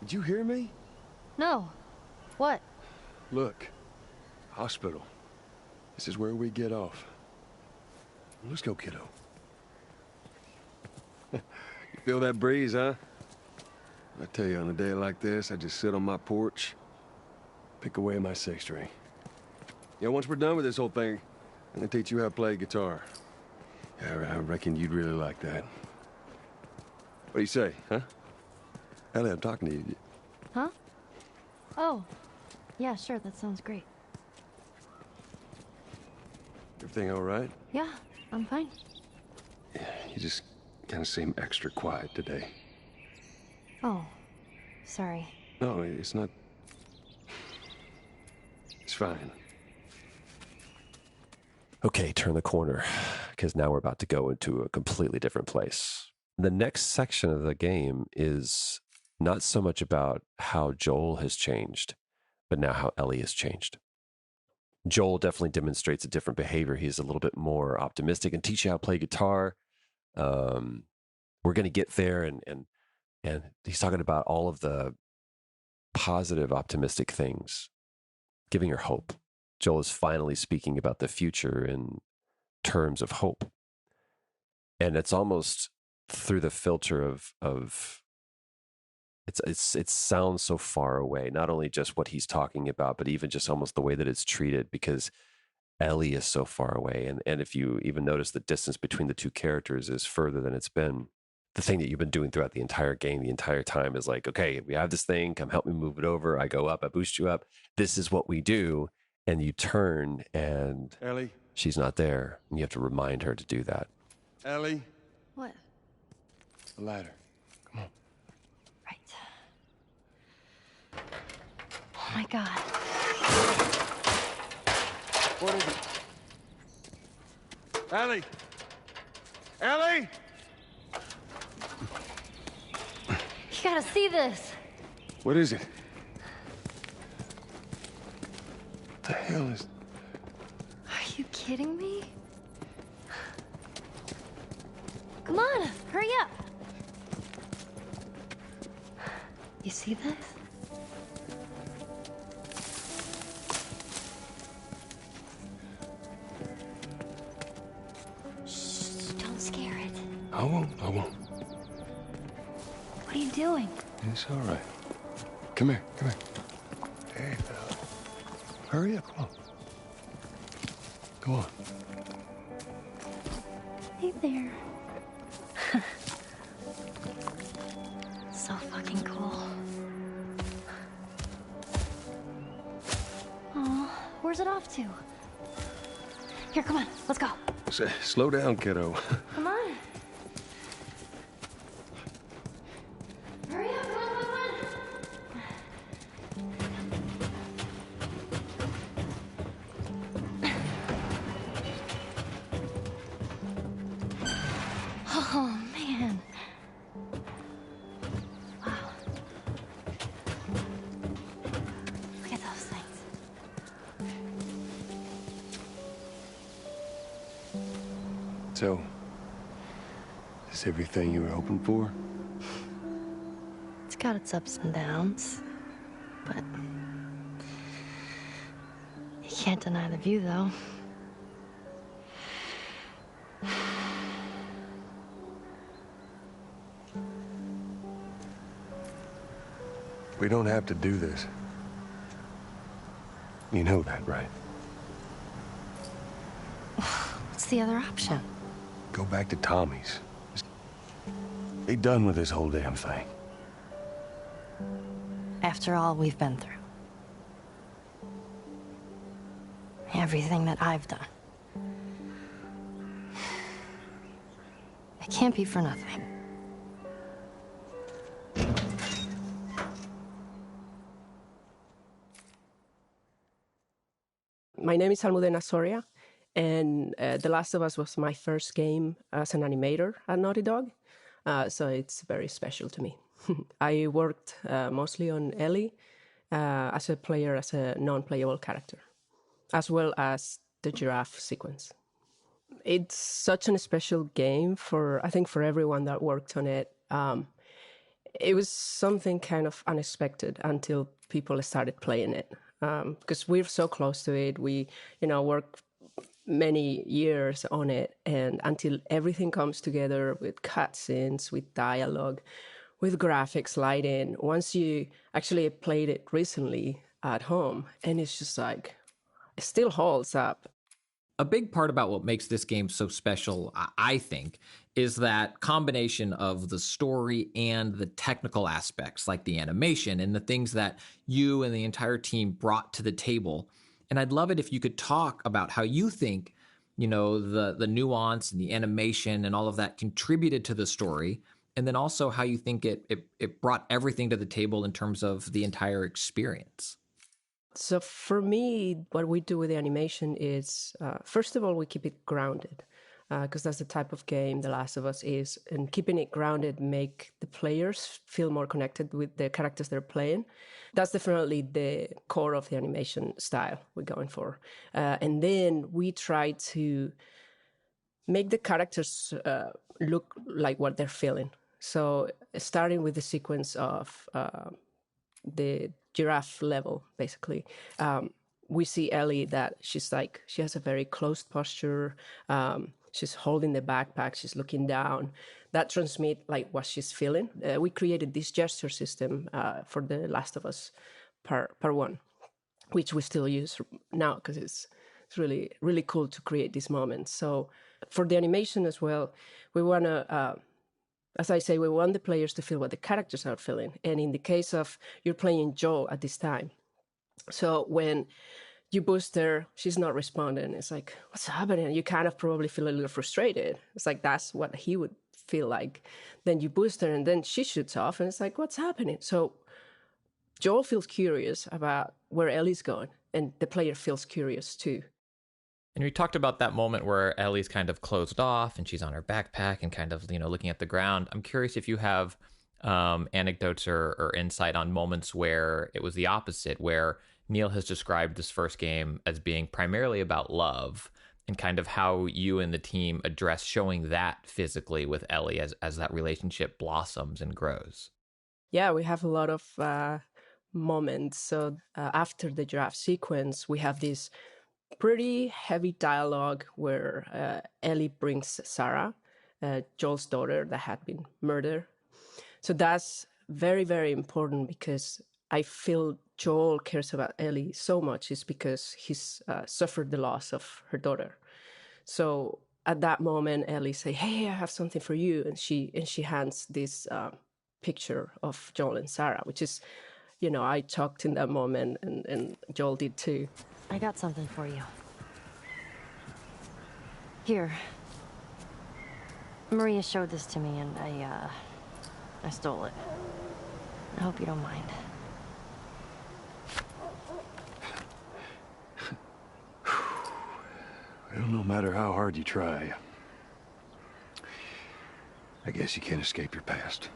Did you hear me? No. What? Look. Hospital. This is where we get off. Let's go, kiddo. You feel that breeze, huh? I tell you, on a day like this, I just sit on my porch, pick away at my six string. You know, once we're done with this whole thing, I'm gonna teach you how to play guitar. Yeah, I reckon you'd really like that. What do you say, huh? Ellie, I'm talking to you. Huh? Oh. Yeah, sure, that sounds great. Everything all right? Yeah, I'm fine. You just kind of seem extra quiet today. Oh. Sorry. No, it's not... It's fine. Okay, turn the corner, because now we're about to go into a completely different place. The next section of the game is not so much about how Joel has changed, but now how Ellie has changed. Joel definitely demonstrates a different behavior. He's a little bit more optimistic and teach you how to play guitar. We're going to get there, and he's talking about all of the positive, optimistic things, giving her hope. Joel is finally speaking about the future in terms of hope. And it's almost through the filter of it sounds so far away, not only just what he's talking about, but even just almost the way that it's treated, because Ellie is so far away. And if you even notice, the distance between the two characters is further than it's been. The thing that you've been doing throughout the entire game, the entire time, is like, okay, we have this thing, come help me move it over. I go up, I boost you up. This is what we do. And you turn and Ellie? She's not there. And you have to remind her to do that. Ellie? What? The ladder. Come on. Right. Oh my god. What is it? Ellie! Ellie! You gotta see this. What is it? What the hell is... Are you kidding me? Come on, hurry up. You see this? Shh, don't scare it. I won't. What are you doing? It's all right. Come here. Hey, fella. Hurry up, come on. Go on. Hey there. So fucking cool. Oh, where's it off to? Here, come on, let's go. Slow down, kiddo. Come on. Hurry up, come on. Oh, man. Wow. Look at those things. So, is this everything you were hoping for? It's got its ups and downs, but you can't deny the view, though. We don't have to do this. You know that, right? What's the other option? Go back to Tommy's. Just be done with this whole damn thing. After all we've been through. Everything that I've done. It can't be for nothing. My name is Almudena Soria, and The Last of Us was my first game as an animator at Naughty Dog, so it's very special to me. I worked mostly on Ellie as a player, as a non-playable character, as well as the giraffe sequence. It's such a special game I think for everyone that worked on it. it was something kind of unexpected until people started playing it. Because we're so close to it, we, work many years on it, and until everything comes together with cutscenes, with dialogue, with graphics, lighting, once you actually played it recently at home, and it's just like, it still holds up. A big part about what makes this game so special, I think, is that combination of the story and the technical aspects, like the animation and the things that you and the entire team brought to the table. And I'd love it if you could talk about how you think, the nuance and the animation and all of that contributed to the story, and then also how you think it brought everything to the table in terms of the entire experience. So for me, what we do with the animation is, first of all, we keep it grounded, because that's the type of game The Last of Us is. And keeping it grounded make the players feel more connected with the characters they're playing. That's definitely the core of the animation style we're going for. And then we try to make the characters look like what they're feeling. So starting with the sequence of the giraffe level, basically, we see Ellie that she has a very closed posture. She's holding the backpack. She's looking down. That transmits like what she's feeling. We created this gesture system for The Last of Us Part 1, which we still use now because it's really, really cool to create these moments. So for the animation as well, we want to, as I say, we want the players to feel what the characters are feeling. And in the case of you're playing Joel at this time, so when you boost her, she's not responding. It's like, what's happening? You kind of probably feel a little frustrated. It's like, that's what he would feel like. Then you boost her and then she shoots off and it's like, what's happening? So Joel feels curious about where Ellie's going, and the player feels curious too. And we talked about that moment where Ellie's kind of closed off and she's on her backpack and kind of, looking at the ground. I'm curious if you have anecdotes or insight on moments where it was the opposite, where Neil has described this first game as being primarily about love, and kind of how you and the team address showing that physically with Ellie as that relationship blossoms and grows. Yeah, we have a lot of moments. So after the giraffe sequence, we have this pretty heavy dialogue where Ellie brings Sarah, Joel's daughter that had been murdered. So that's very, very important because I feel Joel cares about Ellie so much is because he's suffered the loss of her daughter. So at that moment, Ellie say, "Hey, I have something for you," and she hands this picture of Joel and Sarah, which is, I talked in that moment, and Joel did too. I got something for you. Here. Maria showed this to me, and I stole it. I hope you don't mind. Well, no matter how hard you try, I guess you can't escape your past.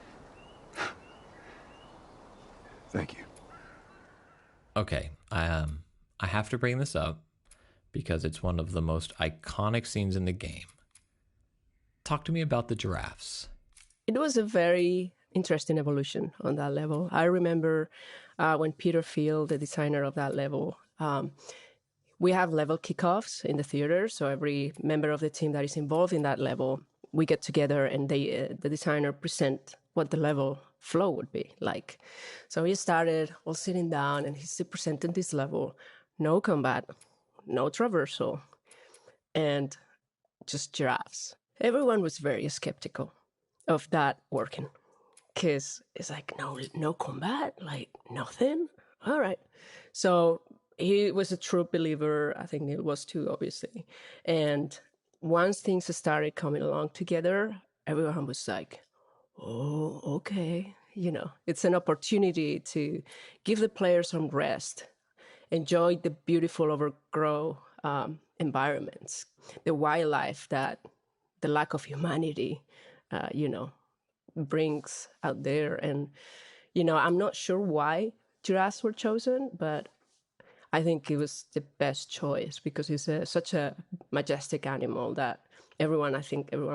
Thank you. Okay, I have to bring this up because it's one of the most iconic scenes in the game. Talk to me about the giraffes. It was a very interesting evolution on that level. I remember when Peter Field, the designer of that level, we have level kickoffs in the theater. So every member of the team that is involved in that level, we get together and the designer present what the level flow would be like. So he started all sitting down and he's presenting this level, no combat, no traversal, and just giraffes. Everyone was very skeptical of that working because it's like, no combat, like nothing. All right. So he was a true believer. I think Neil was too, obviously. And once things started coming along together, everyone was like, oh, okay. It's an opportunity to give the players some rest, enjoy the beautiful overgrown environments, the wildlife that the lack of humanity, brings out there. And, I'm not sure why giraffes were chosen, but I think it was the best choice because it's such a majestic animal that everyone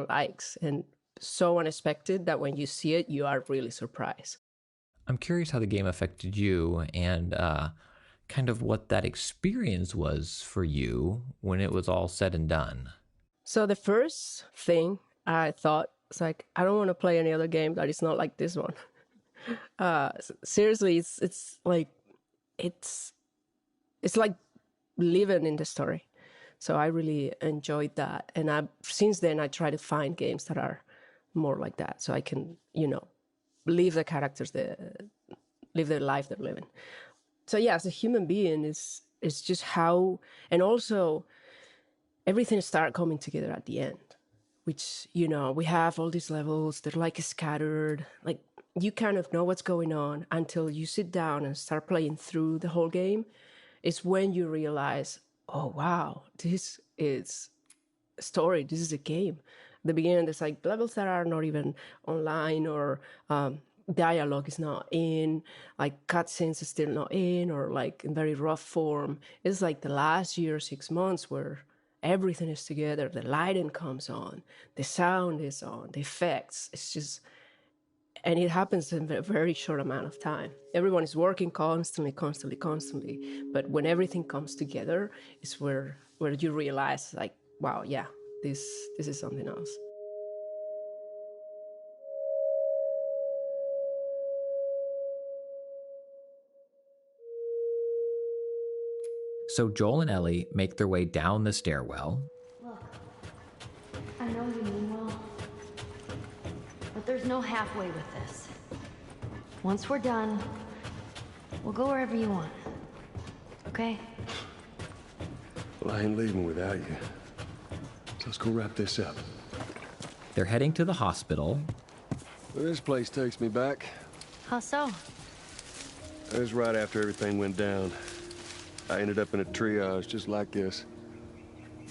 likes. And so unexpected that when you see it, you are really surprised. I'm curious how the game affected you and kind of what that experience was for you when it was all said and done. So the first thing I thought was like, I don't want to play any other game that is not like this one. Seriously, it's like living in the story. So I really enjoyed that, and since then I try to find games that are more like that, so I can live the characters, live the life they're living. So yeah, as a human being, it's just how, and also everything started coming together at the end, which we have all these levels. They're like scattered, like you kind of know what's going on until you sit down and start playing through the whole game. It's when you realize, oh wow, this is a story, this is a game. At the beginning, there's like levels that are not even online, or dialogue is not in, like cutscenes is still not in, or like in very rough form. It's like the last year, 6 months, where everything is together. The lighting comes on, the sound is on, the effects. It's just, and it happens in a very short amount of time. Everyone is working constantly. But when everything comes together, it's where you realize, like, wow, yeah, this is something else. So Joel and Ellie make their way down the stairwell. Look, I know you mean well, but there's no halfway with this. Once we're done, we'll go wherever you want. Okay? Well, I ain't leaving without you. So let's go wrap this up. They're heading to the hospital. Well, this place takes me back. How so? It was right after everything went down. I ended up in a triage just like this.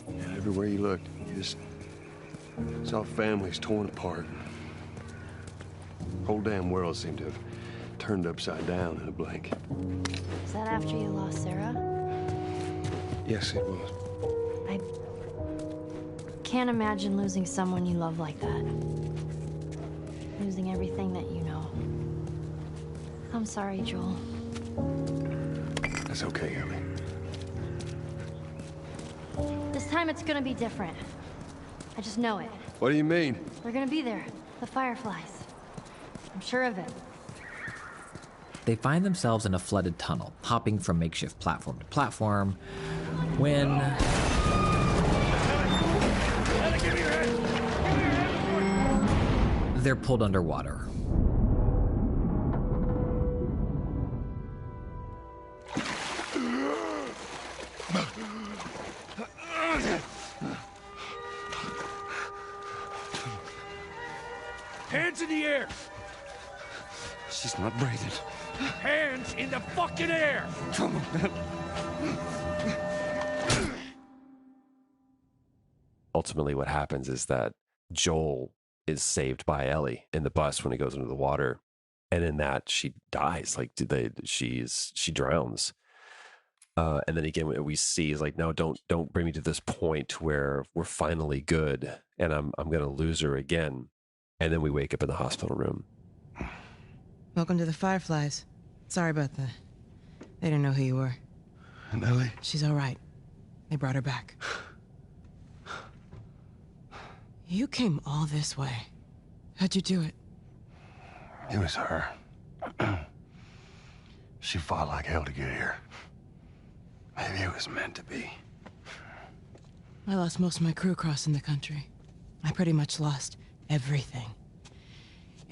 And everywhere you looked, you just saw families torn apart. The whole damn world seemed to have turned upside down in a blink. Is that after you lost Sarah? Yes, it was. I can't imagine losing someone you love like that. Losing everything that you know. I'm sorry, Joel. That's okay, Ellie. This time it's gonna be different. I just know it. What do you mean? They're gonna be there. The Fireflies. I'm sure of it. They find themselves in a flooded tunnel, hopping from makeshift platform to platform, when they're pulled underwater. Hands in the air! She's not breathing. Hands in the fucking air! Come on. Ultimately, what happens is that Joel is saved by Ellie in the bus when he goes into the water, and in that she dies. Like she drowns. And then again, what we see is like, no, don't bring me to this point where we're finally good, and I'm gonna lose her again. And then we wake up in the hospital room. Welcome to the Fireflies. Sorry about that. They didn't know who you were. And Ellie? She's all right. They brought her back. You came all this way. How'd you do it? It was her. She fought like hell to get here. Maybe it was meant to be. I lost most of my crew crossing the country. I pretty much lost everything.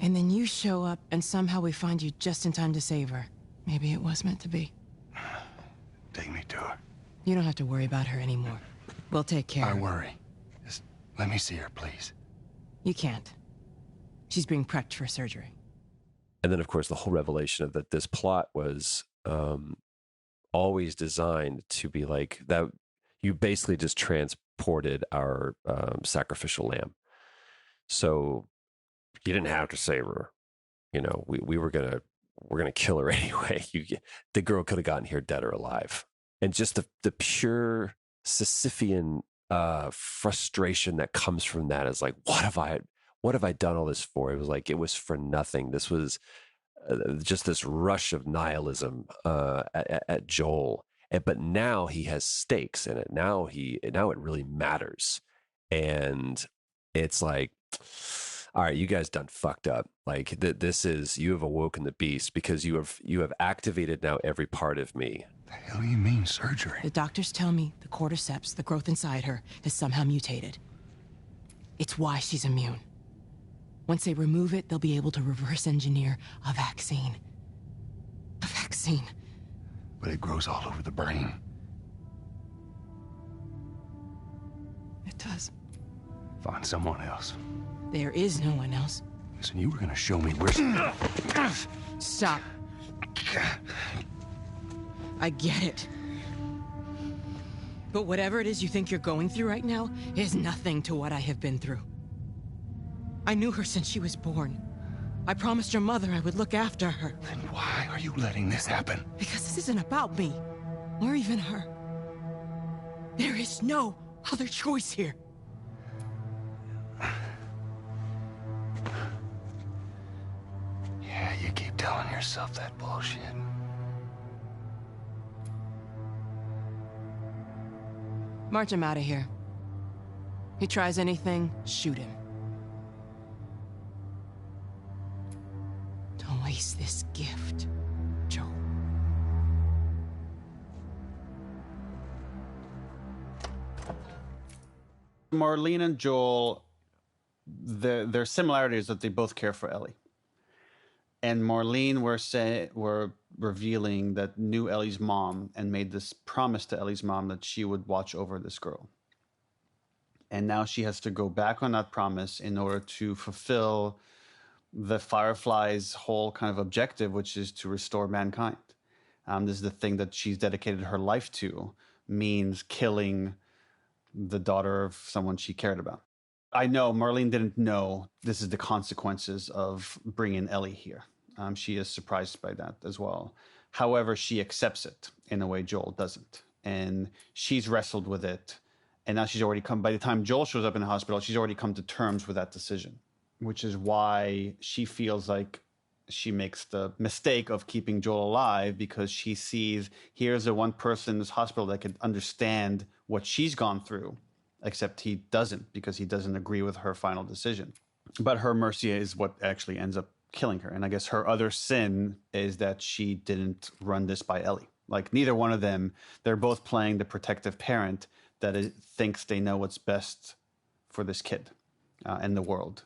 And then you show up, and somehow we find you just in time to save her. Maybe it was meant to be. Take me to her. You don't have to worry about her anymore. We'll take care of her. I worry. Just let me see her, please. You can't. She's being prepped for surgery. And then, of course, the whole revelation of that this plot was always designed to be like that. You basically just transported our sacrificial lamb. So you didn't have to save her. You know, we're gonna kill her anyway. The girl could have gotten here dead or alive. And just the pure Sisyphean frustration that comes from that is like, what have I what have I done all this for? It was like, it was for nothing. This was just this rush of nihilism at Joel. But now he has stakes in it. Now it really matters. And it's like, all right, you guys done fucked up. Like this is, you have awoken the beast, because you have activated now every part of me. The hell do you mean surgery? The doctors tell me the cordyceps, the growth inside her, has somehow mutated. It's why she's immune. Once they remove it, they'll be able to reverse engineer a vaccine. A vaccine. But it grows all over the brain. It does. Find someone else. There is no one else. Listen, you were gonna show me where... Stop. I get it. But whatever it is you think you're going through right now is nothing to what I have been through. I knew her since she was born. I promised her mother I would look after her. Then why are you letting this happen? Because this isn't about me, or even her. There is no other choice here. Yeah, you keep telling yourself that bullshit. March him out of here. He tries anything, shoot him. Don't waste this gift, Joel. Marlene and Joel, their similarity is that they both care for Ellie. And Marlene were revealing that knew Ellie's mom and made this promise to Ellie's mom that she would watch over this girl. And now she has to go back on that promise in order to fulfill the Firefly's whole kind of objective, which is to restore mankind. This is the thing that she's dedicated her life to, means killing the daughter of someone she cared about. I know Marlene didn't know this is the consequences of bringing Ellie here. She is surprised by that as well. However, she accepts it in a way Joel doesn't. And she's wrestled with it. And now she's already by the time Joel shows up in the hospital, she's already come to terms with that decision, which is why she feels like she makes the mistake of keeping Joel alive, because she sees here's the one person in this hospital that could understand what she's gone through. Except he doesn't, because he doesn't agree with her final decision. But her mercy is what actually ends up killing her. And I guess her other sin is that she didn't run this by Ellie. Like, neither one of them, they're both playing the protective parent that thinks they know what's best for this kid and the world.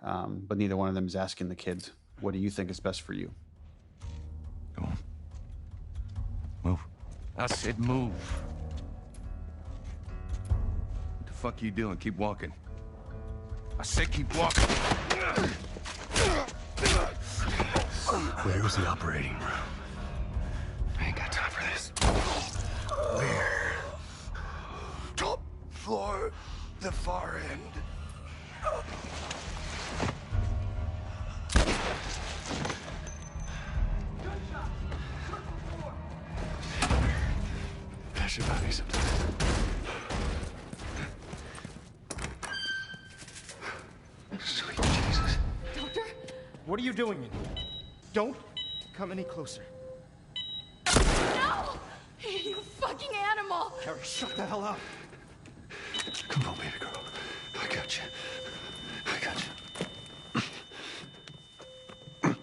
But neither one of them is asking the kid, what do you think is best for you? Go on. Move. I said move. Fuck you doing? Keep walking. I said keep walking. Where was the operating room? I ain't got time for this. Where? Top floor, the far end. Pass your body sometimes. Sweet Jesus. Doctor? What are you doing in here? Don't come any closer. No! You fucking animal! Carrie, shut the hell up. Come on, baby girl. I got you. I got you.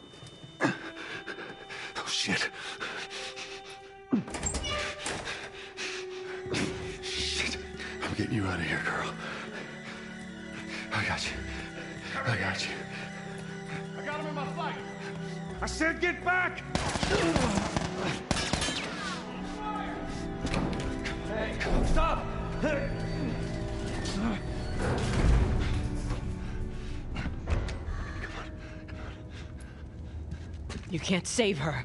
Oh, shit. Shit. I'm getting you out of here, girl. I got you. I got you. I got him in my fight. I said get back! Hey, stop! You can't save her.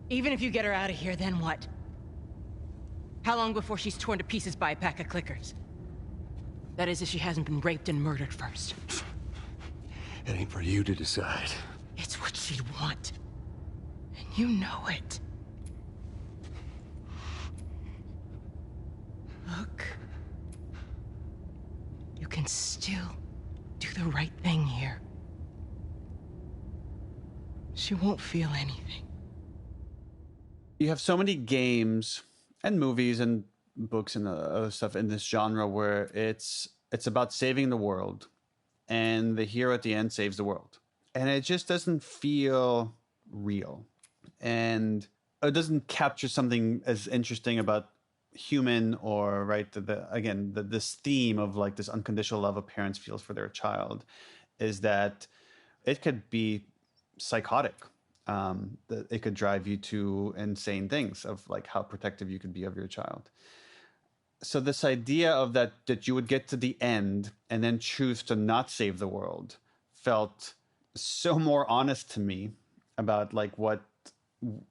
Even if you get her out of here, then what? How long before she's torn to pieces by a pack of clickers? That is, if she hasn't been raped and murdered first. It ain't for you to decide. It's what she'd want. And you know it. Look. You can still do the right thing here. She won't feel anything. You have so many games and movies and books and other stuff in this genre where it's about saving the world, and the hero at the end saves the world, and it just doesn't feel real, and it doesn't capture something as interesting about human, or right, this theme of like this unconditional love a parents feels for their child, is that it could be psychotic. That it could drive you to insane things of like how protective you could be of your child. So this idea of that you would get to the end and then choose to not save the world felt so more honest to me about like what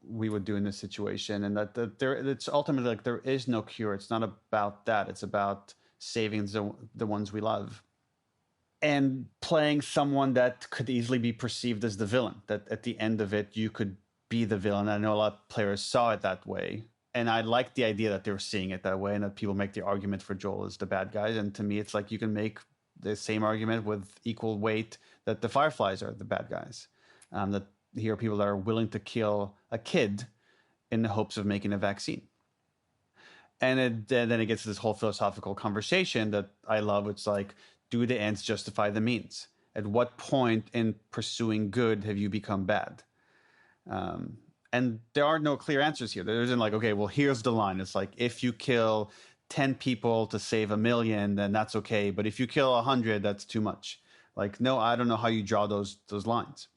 we would do in this situation, and that it's ultimately like there is no cure. It's not about that. It's about saving the ones we love. And playing someone that could easily be perceived as the villain, that at the end of it, you could be the villain. I know a lot of players saw it that way. And I like the idea that they were seeing it that way, and that people make the argument for Joel as the bad guys. And to me, it's like you can make the same argument with equal weight that the Fireflies are the bad guys. That here are people that are willing to kill a kid in the hopes of making a vaccine. And then it gets to this whole philosophical conversation that I love. It's like, do the ends justify the means? At what point in pursuing good have you become bad? And there are no clear answers here. There isn't like, okay, well, here's the line. It's like, if you kill 10 people to save 1 million, then that's okay. But if you kill 100, that's too much. Like, no, I don't know how you draw those lines.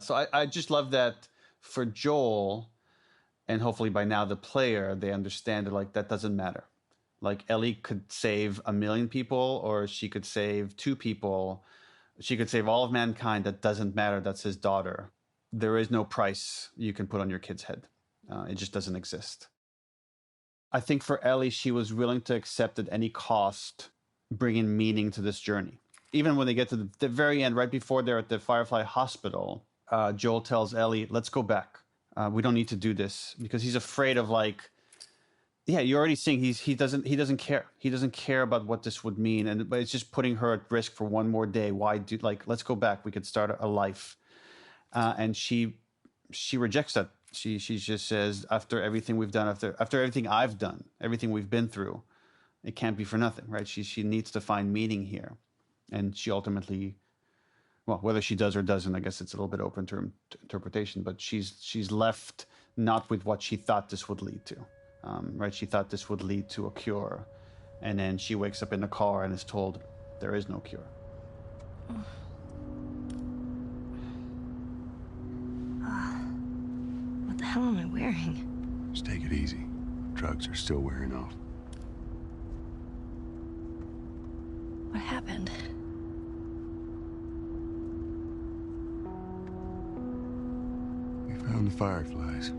So I just love that for Joel, and hopefully by now the player, they understand that like that doesn't matter. Like Ellie could save 1 million people, or she could save 2 people. She could save all of mankind. That doesn't matter. That's his daughter. There is no price you can put on your kid's head. It just doesn't exist. I think for Ellie, she was willing to accept at any cost, bringing meaning to this journey. Even when they get to the very end, right before they're at the Firefly Hospital, Joel tells Ellie, let's go back. We don't need to do this, because he's afraid of like, yeah, you're already seeing he doesn't care. He doesn't care about what this would mean, but it's just putting her at risk for one more day. Why do let's go back. We could start a life. And she rejects that. She just says, after everything we've done, after everything I've done, everything we've been through, it can't be for nothing, right? She needs to find meaning here, and she ultimately, well, whether she does or doesn't, I guess it's a little bit open to interpretation. But she's left not with what she thought this would lead to, right? She thought this would lead to a cure, and then she wakes up in the car and is told there is no cure. What the hell am I wearing? Just take it easy. Drugs are still wearing off. What happened? We found the Fireflies.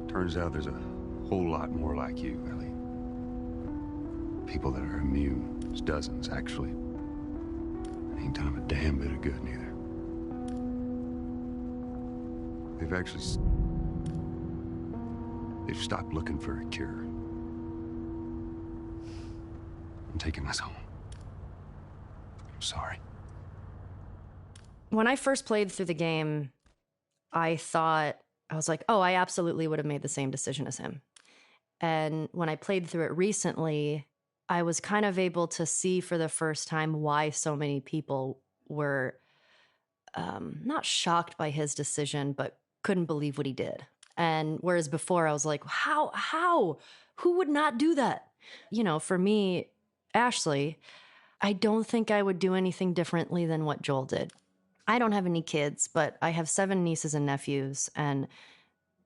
Turns out there's a whole lot more like you, Ellie. People that are immune. There's dozens, actually. Ain't done them a damn bit of good, neither. They've stopped looking for a cure. I'm taking us home. I'm sorry. When I first played through the game, I was like, oh, I absolutely would have made the same decision as him. And when I played through it recently, I was kind of able to see for the first time why so many people were not shocked by his decision, but couldn't believe what he did. And whereas before I was like, how? Who would not do that? You know, for me, Ashley, I don't think I would do anything differently than what Joel did. I don't have any kids, but I have 7 nieces and nephews. And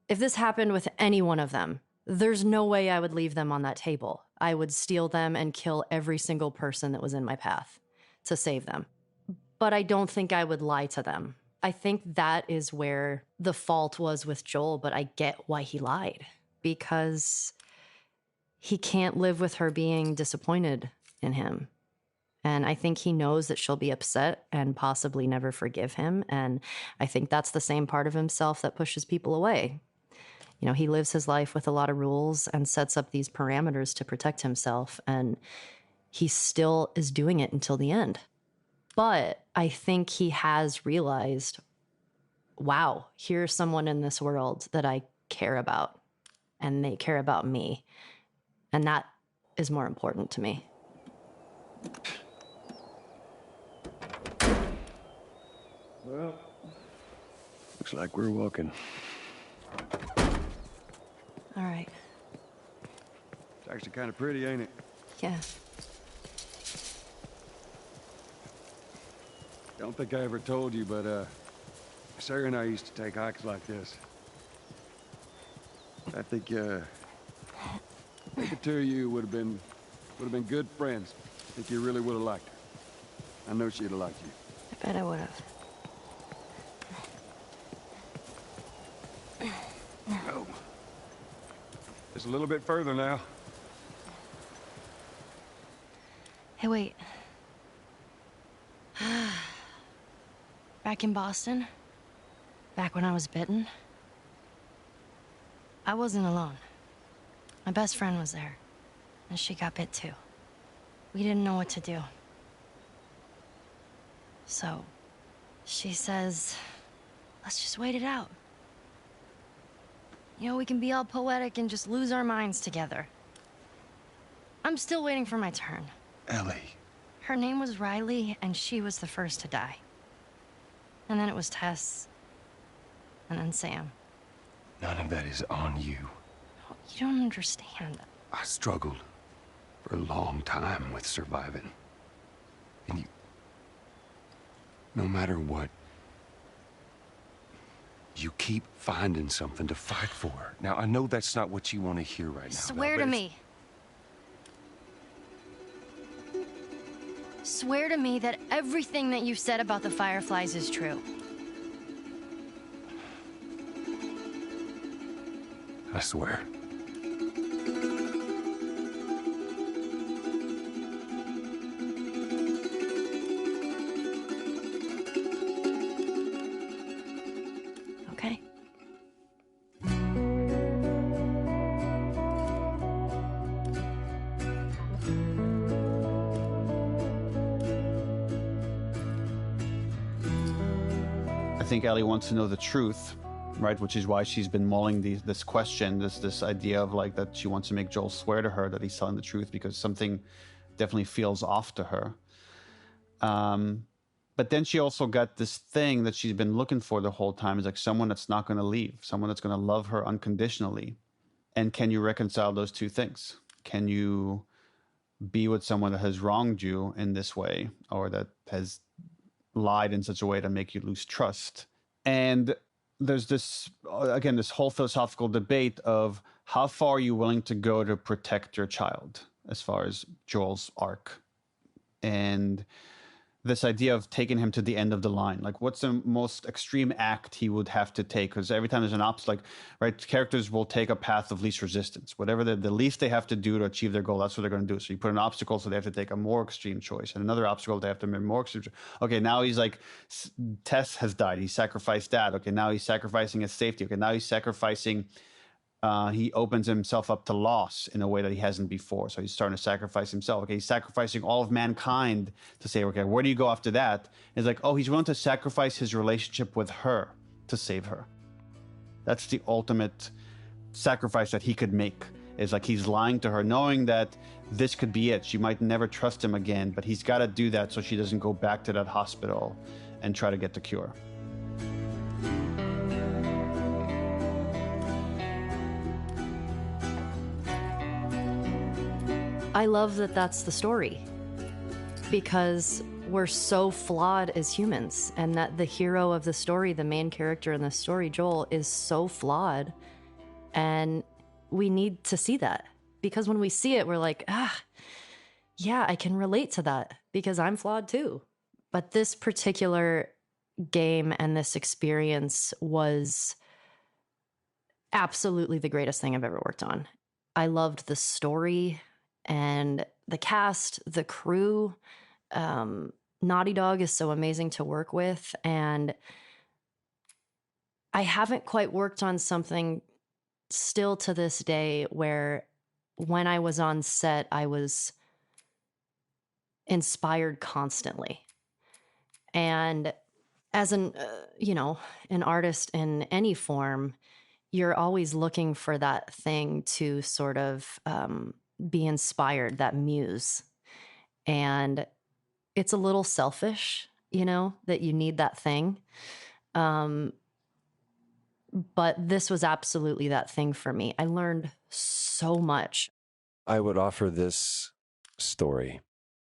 if this happened with any one of them, there's no way I would leave them on that table. I would steal them and kill every single person that was in my path to save them. But I don't think I would lie to them. I think that is where the fault was with Joel, but I get why he lied. Because he can't live with her being disappointed in him. And I think he knows that she'll be upset and possibly never forgive him. And I think that's the same part of himself that pushes people away. You know, he lives his life with a lot of rules and sets up these parameters to protect himself. And he still is doing it until the end. But I think he has realized, wow, here's someone in this world that I care about, and they care about me. And that is more important to me. Well, looks like we're walking. All right. It's actually kind of pretty, ain't it? Yeah. Don't think I ever told you, but Sarah and I used to take hikes like this. I think the two of you would have been good friends. I think you really would have liked her. I know she'd have liked you. I bet I would have. Oh. Just a little bit further now. Hey, wait. Back in Boston, back when I was bitten, I wasn't alone. My best friend was there, and she got bit too. We didn't know what to do. So, she says, let's just wait it out. You know, we can be all poetic and just lose our minds together. I'm still waiting for my turn. Ellie. Her name was Riley, and she was the first to die. And then it was Tess. And then Sam. None of that is on you. You don't understand. I struggled for a long time with surviving. And you... No matter what, you keep finding something to fight for. Now, I know that's not what you want to hear right now. Swear to me. Swear to me that everything that you said about the Fireflies is true. I swear. Okay. I think Ellie wants to know the truth, right? Which is why she's been mulling this question, this idea of like that she wants to make Joel swear to her that he's telling the truth because something definitely feels off to her. But then she also got this thing that she's been looking for the whole time, is like someone that's not going to leave, someone that's going to love her unconditionally. And can you reconcile those two things? Can you be with someone that has wronged you in this way, or that has lied in such a way to make you lose trust? And there's this, again, this whole philosophical debate of how far are you willing to go to protect your child as far as Joel's arc. And this idea of taking him to the end of the line, like what's the most extreme act he would have to take? Because every time there's an obstacle, like, right, characters will take a path of least resistance. Whatever the least they have to do to achieve their goal, that's what they're going to do. So you put an obstacle, so they have to take a more extreme choice, and another obstacle, they have to make more extreme choice. Okay, now he's like, Tess has died. He sacrificed that. Okay, now he's sacrificing his safety. Okay, now he's sacrificing. He opens himself up to loss in a way that he hasn't before. So he's starting to sacrifice himself. Okay, he's sacrificing all of mankind to say, okay, where do you go after that? It's like, oh, he's willing to sacrifice his relationship with her to save her. That's the ultimate sacrifice that he could make. It's like he's lying to her, knowing that this could be it. She might never trust him again, but he's got to do that so she doesn't go back to that hospital and try to get the cure. I love that that's the story, because we're so flawed as humans, and that the hero of the story, the main character in the story, Joel, is so flawed, and we need to see that, because when we see it, we're like, yeah, I can relate to that because I'm flawed too. But this particular game and this experience was absolutely the greatest thing I've ever worked on. I loved the story and the cast, the crew. Naughty Dog is so amazing to work with, and I haven't quite worked on something still to this day where when I was on set, I was inspired constantly. And as an artist in any form, you're always looking for that thing to sort of be inspired, that muse. And it's a little selfish, that you need that thing. But this was absolutely that thing for me. I learned so much. I would offer this story.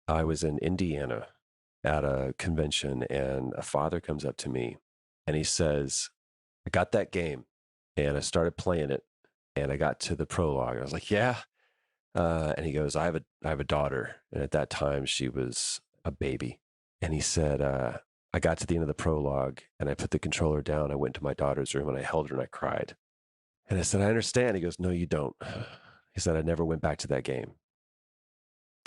I was in Indiana at a convention, and a father comes up to me and he says, I got that game and I started playing it and I got to the prologue. I was like, yeah. And he goes, I have a daughter. And at that time she was a baby. And he said, I got to the end of the prologue and I put the controller down. I went to my daughter's room and I held her and I cried. And I said, I understand. He goes, no, you don't. He said, I never went back to that game.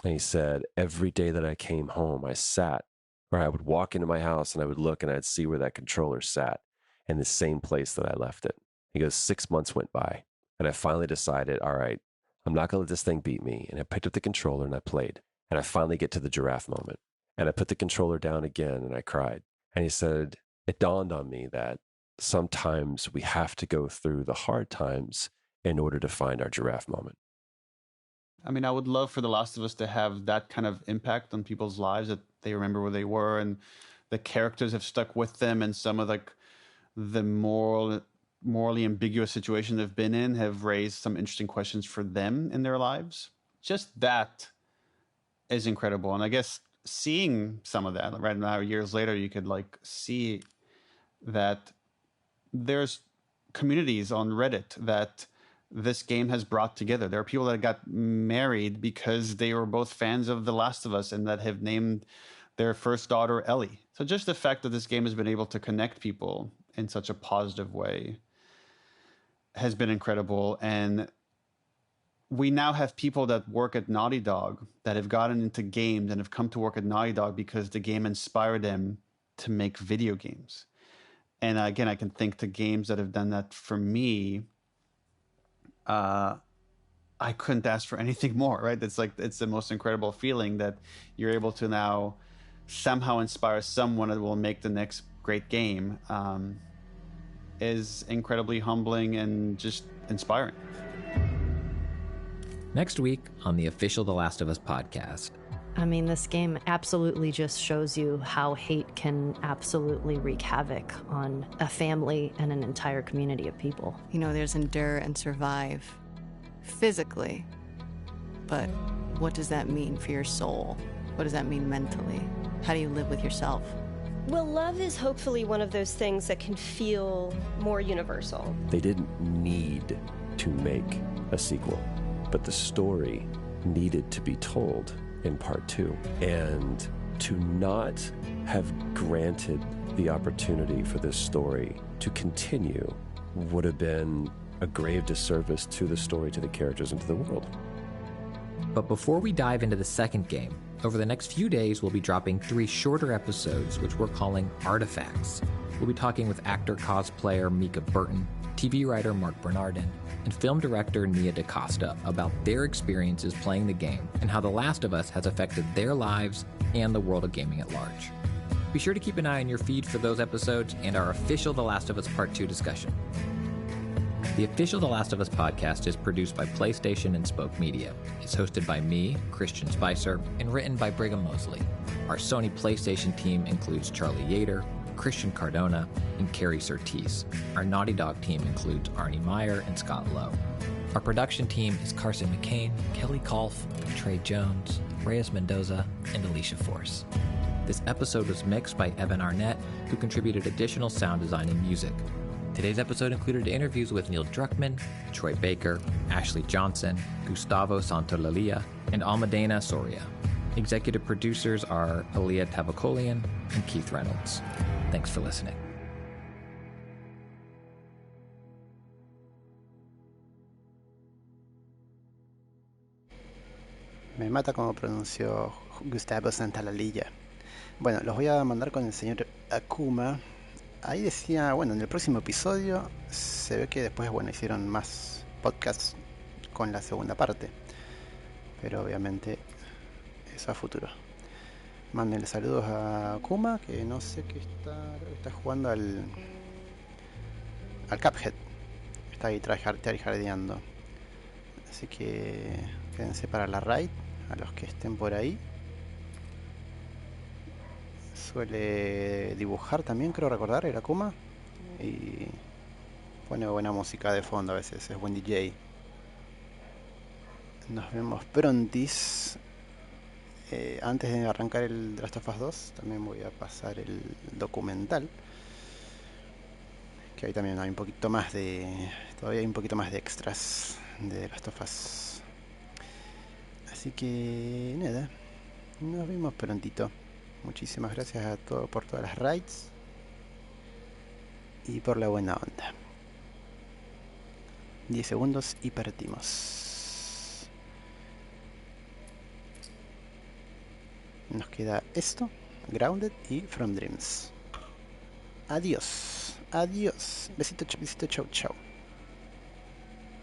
And he said, every day that I came home, I would walk into my house and I would look and I'd see where that controller sat in the same place that I left it. He goes, 6 months went by and I finally decided, all right, I'm not going to let this thing beat me. And I picked up the controller and I played. And I finally get to the giraffe moment. And I put the controller down again and I cried. And he said, it dawned on me that sometimes we have to go through the hard times in order to find our giraffe moment. I mean, I would love for The Last of Us to have that kind of impact on people's lives, that they remember where they were and the characters have stuck with them, and some of the morally ambiguous situations they've been in have raised some interesting questions for them in their lives. Just that is incredible. And I guess seeing some of that right now, years later, you could see that there's communities on Reddit that this game has brought together. There are people that got married because they were both fans of The Last of Us and that have named their first daughter Ellie. So just the fact that this game has been able to connect people in such a positive way has been incredible. And we now have people that work at Naughty Dog that have gotten into games and have come to work at Naughty Dog because the game inspired them to make video games. And again, I can think to games that have done that for me. I couldn't ask for anything more, right? It's the most incredible feeling that you're able to now somehow inspire someone that will make the next great game. Is incredibly humbling and just inspiring. Next week on the official The Last of Us podcast. I mean, this game absolutely just shows you how hate can absolutely wreak havoc on a family and an entire community of people. There's endure and survive physically, but what does that mean for your soul? What does that mean mentally? How do you live with yourself? Well, love is hopefully one of those things that can feel more universal. They didn't need to make a sequel, but the story needed to be told in part 2. And to not have granted the opportunity for this story to continue would have been a grave disservice to the story, to the characters, and to the world. But before we dive into the second game, over the next few days we'll be dropping 3 shorter episodes which we're calling Artifacts. We'll be talking with actor cosplayer Mika Burton, TV writer Mark Bernardin, and film director Nia DaCosta about their experiences playing the game and how The Last of Us has affected their lives and the world of gaming at large. Be sure to keep an eye on your feed for those episodes and our official The Last of Us Part 2 discussion. The official The Last of Us podcast is produced by PlayStation and Spoke Media. It's hosted by me, Christian Spicer, and written by Brigham Mosley. Our Sony PlayStation team includes Charlie Yater, Christian Cardona, and Carrie Surtees. Our Naughty Dog team includes Arnie Meyer and Scott Lowe. Our production team is Carson McCain, Kelly Kolf, Trey Jones, Reyes Mendoza, and Alicia Force. This episode was mixed by Evan Arnett, who contributed additional sound design and music. Today's episode included interviews with Neil Druckmann, Troy Baker, Ashley Johnson, Gustavo Santolalia, and Almudena Soria. Executive producers are Aaliyah Tavakolian and Keith Reynolds. Thanks for listening. Me mata como pronunció Gustavo Santaolalla. Bueno, los voy a mandar con el señor Akuma. Ahí decía, bueno, en el próximo episodio se ve que después, bueno, hicieron más podcast con la segunda parte, pero obviamente eso a futuro. Mándenle saludos a Kuma, que no sé qué está jugando al Cuphead. Está ahí tryhardeando. Así que quédense para la raid, a los que estén por ahí. Suele dibujar también, creo recordar, era Kuma. Y pone buena música de fondo a veces, es buen DJ. Nos vemos prontis. Antes de arrancar el The Last of Us 2, también voy a pasar el documental. Que ahí también hay un poquito más de... Todavía hay un poquito más de extras de The Last of Us. Así que nada, nos vemos prontito. Muchísimas gracias a todos por todas las raids y por la buena onda. 10 segundos y partimos. Nos queda esto, Grounded y From Dreams. Adiós, adiós. Besito, chau, chau.